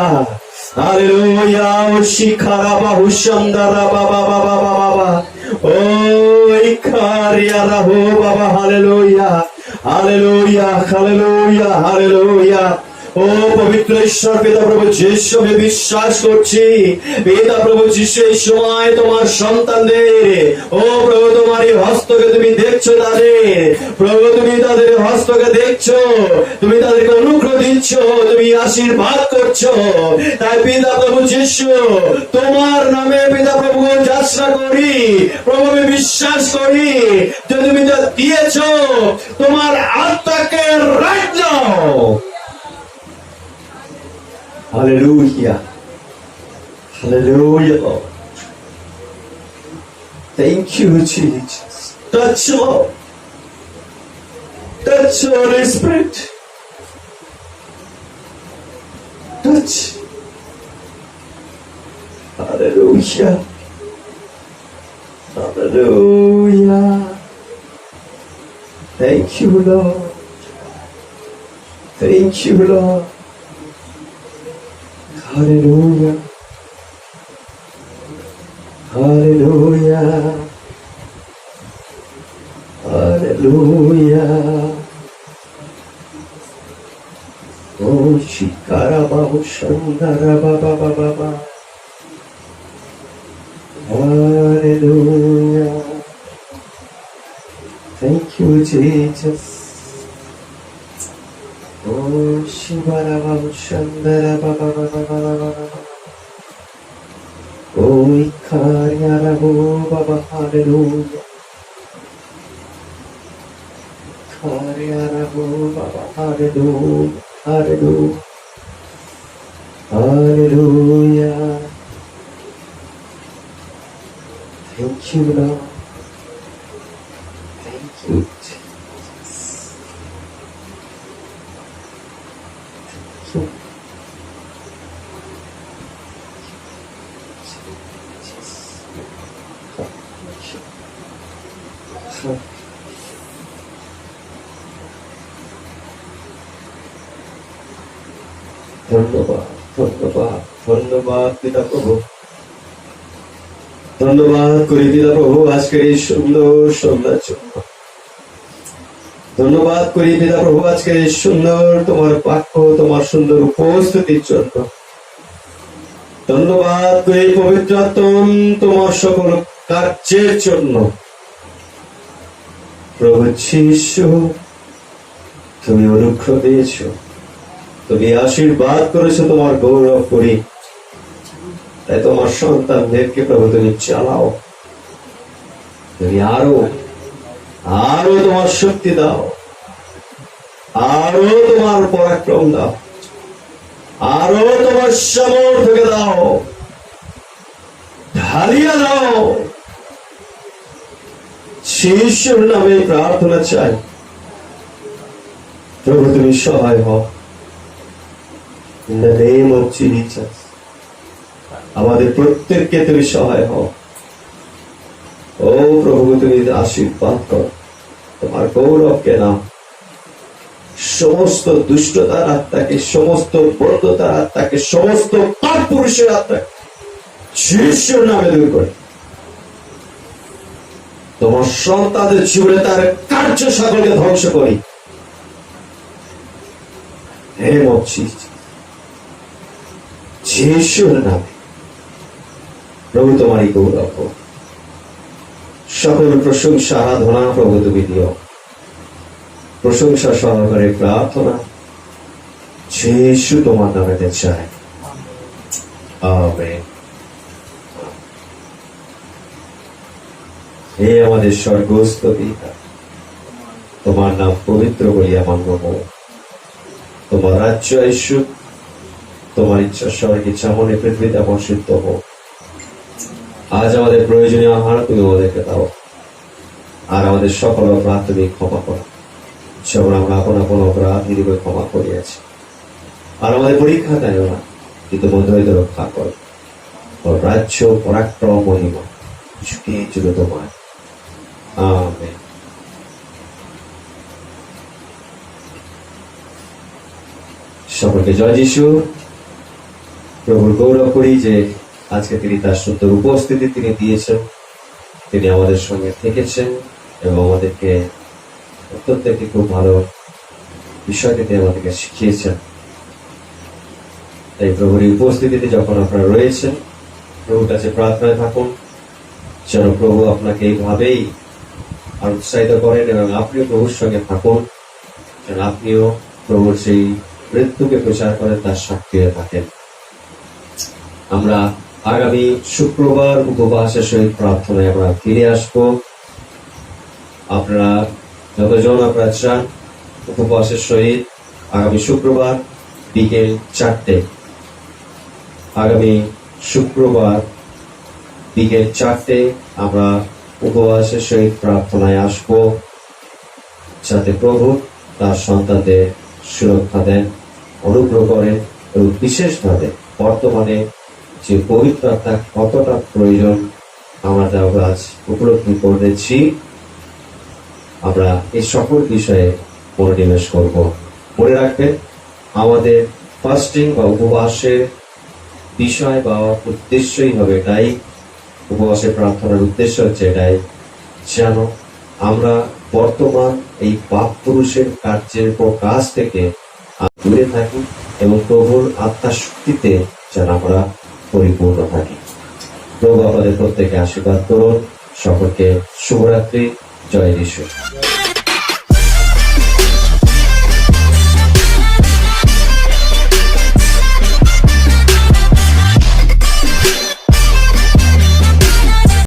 hallelujah. শিখারা বাহু সন্দারা বাবা বাবা বাবা। ও ইখারিয়া রাহু বাবা। Hallelujah, hallelujah, hallelujah, hallelujah. ও পবিত্র ঈশ্বর পিতা প্রভু যীশু, আমি বিশ্বাস করছি পিতা প্রভু যীশু এই সময় তোমার সন্তানদের, ও প্রভু তোমার এই হস্তকে তুমি দেখছো তাদের। প্রভু তুমি তাদের হস্তকে দেখছো, তুমি তাদেরকে অনুগ্রহ দিচ্ছ, তুমি আশীর্বাদ করছো। তাই পিতা প্রভু যীশু, তোমার নামে পিতা প্রভু যাত্রা করি। প্রভু আমি বিশ্বাস করি যে তুমি যা দিয়েছো তোমার আত্মাকে right now. Hallelujah, hallelujah, Lord. Thank you, Jesus. Touch, Lord. Touch, Holy Spirit. Touch. Hallelujah, hallelujah. Thank you, Lord. Thank you, Lord. Hallelujah, hallelujah, hallelujah. Oh, shikara babu shandara baba baba. Hallelujah. Thank you, Jesus. Oh, Shivara Babu Shandara Baba Baba Baba. Oh, Ikaria Rabu Baba. Hallelujah. Ikaria Rabu Baba. Hallelujah. Hallelujah. Hallelujah. Thank you, Lord. Thank you. ধন্যবাদ, ধন্যবাদ, ধন্যবাদ পিতা প্রভু। ধন্যবাদ করি পিতা প্রভু আজকের এই সুন্দর সন্ধ্যার জন্য। ধন্যবাদ করি পিতা প্রভু আজকের এই সুন্দর তোমার বাক্য, তোমার সুন্দর উপস্থিতির জন্য। ধন্যবাদ করি পবিত্র আত্মা তোমার সকল কার্যের জন্য। প্রভু যিশু, তুমি অনুগ্রহ দিয়েছ, তুমি আশীর্বাদ করেছো, তোমার গৌরব করি। তাই তোমার সন্তানদেরকে প্রভু তুমি চালাও, তুমি আরো আরো তোমার শক্তি দাও, আরো তোমার পরাক্রম দাও, আরো তোমার সামর্থ্যকে দাও, ঢালিয়া দাও। যিশুর নামে প্রার্থনা চাই, প্রভু তুমি সহায় হও। In the name of Jesus, আমাদের প্রত্যেককে তুমি সহায় হও। ও প্রভু তুমি আশীর্বাদ কর, তোমার গৌরবকে নাও। সমস্ত দুষ্টতার আত্মাকে, সমস্ত বদ্ধতার আত্মাকে, সমস্ত পাপ পুরুষের আত্মাকে যিশুর নামে দূর করে তোমার সন্তানদের জীবনে তার কার্য সকলকে ধ্বংস করি। Name of Jesus, যিশুর নামে প্রভু তোমারই গৌরব, সকল প্রশংসা আরাধনা প্রভু তুমি দিও। প্রশংসা সহকারে প্রার্থনা যিশু তোমার নামে চাই, আমেন। হে আমাদের স্বর্গস্থ পিতা, তোমার নাম পবিত্র বলিয়া মান্য হোক। তোমার রাজ্য আসুক, তোমার ইচ্ছা স্বর্গে যেমন পৃথিবীতে তেমন সিদ্ধ হোক। আজ আমাদের প্রয়োজনীয় আহার তুমি আমাদেরকে দাও, আর আমাদের সকল অপরাধ তুমি ক্ষমা করো, যেমন আমরা আপন আপন অপরাধ নিরীহ ক্ষমা করিয়াছি। আর আমাদের পরীক্ষা দেয় না, কিন্তু মধ্যে হইতে রক্ষা করো। রাজ্য, পরাক্রম, মহিমা যুগে যুগে তোমার, আমেন। সকলকে জয় যিশু। প্রভুর গৌরব করি যে আজকে তিনি তার সুন্দর উপস্থিতি তিনি দিয়েছেন, তিনি আমাদের সঙ্গে থেকেছেন এবং আমাদেরকে অত্যন্ত একটি খুব ভালো বিষয়কে তিনি আমাদেরকে শিখিয়েছেন। তাই প্রভুর উপস্থিতিতে যখন আপনারা রয়েছেন, প্রভুর কাছে প্রার্থনায় থাকুন যেন প্রভু আপনাকে এইভাবেই আর উৎসাহিত করেন এবং আপনিও প্রভুর সঙ্গে থাকুন, যেন আপনিও প্রভুর সেই মৃত্যুকে প্রচার করেন, তার সাক্ষী হয়ে থাকেন। আমরা আগামী শুক্রবার উপবাসের সহিত প্রার্থনায় আমরা ফিরে আসবো। আপনারা যতজন আপনারা চান উপবাসের সহিত আগামী শুক্রবার বিকেল 4টে, আগামী শুক্রবার বিকেল 4টে আমরা উপবাসের সহিত প্রার্থনায় আসবো, যাতে প্রভু তার সন্তানদের সুরক্ষা দেন, অনুগ্রহ করেন এবং বিশেষভাবে বর্তমানে যে পবিত্র আত্মা কতটা প্রয়োজন আমরা আজ উপলব্ধি করেছি। আমরা এই সকল বিষয়ে মনোনিবেশ করব। মনে রাখবেন, আমাদের ফাস্টিং বা উপবাসের বিষয় বা উদ্দেশ্যই হবে এটাই, উপবাসের প্রার্থনার উদ্দেশ্য হচ্ছে এটাই, যেন আমরা বর্তমান এই পাপ পুরুষের কার্যের কাজ থেকে দূরে থাকি এবং প্রভুর আত্মার শক্তিতে যেন আমরা পরিপূর্ণ থাকি। প্রভু আপনাদের প্রত্যেকে আশীর্বাদ করুন। সকলকে শুভরাত্রি। জয় যিশু।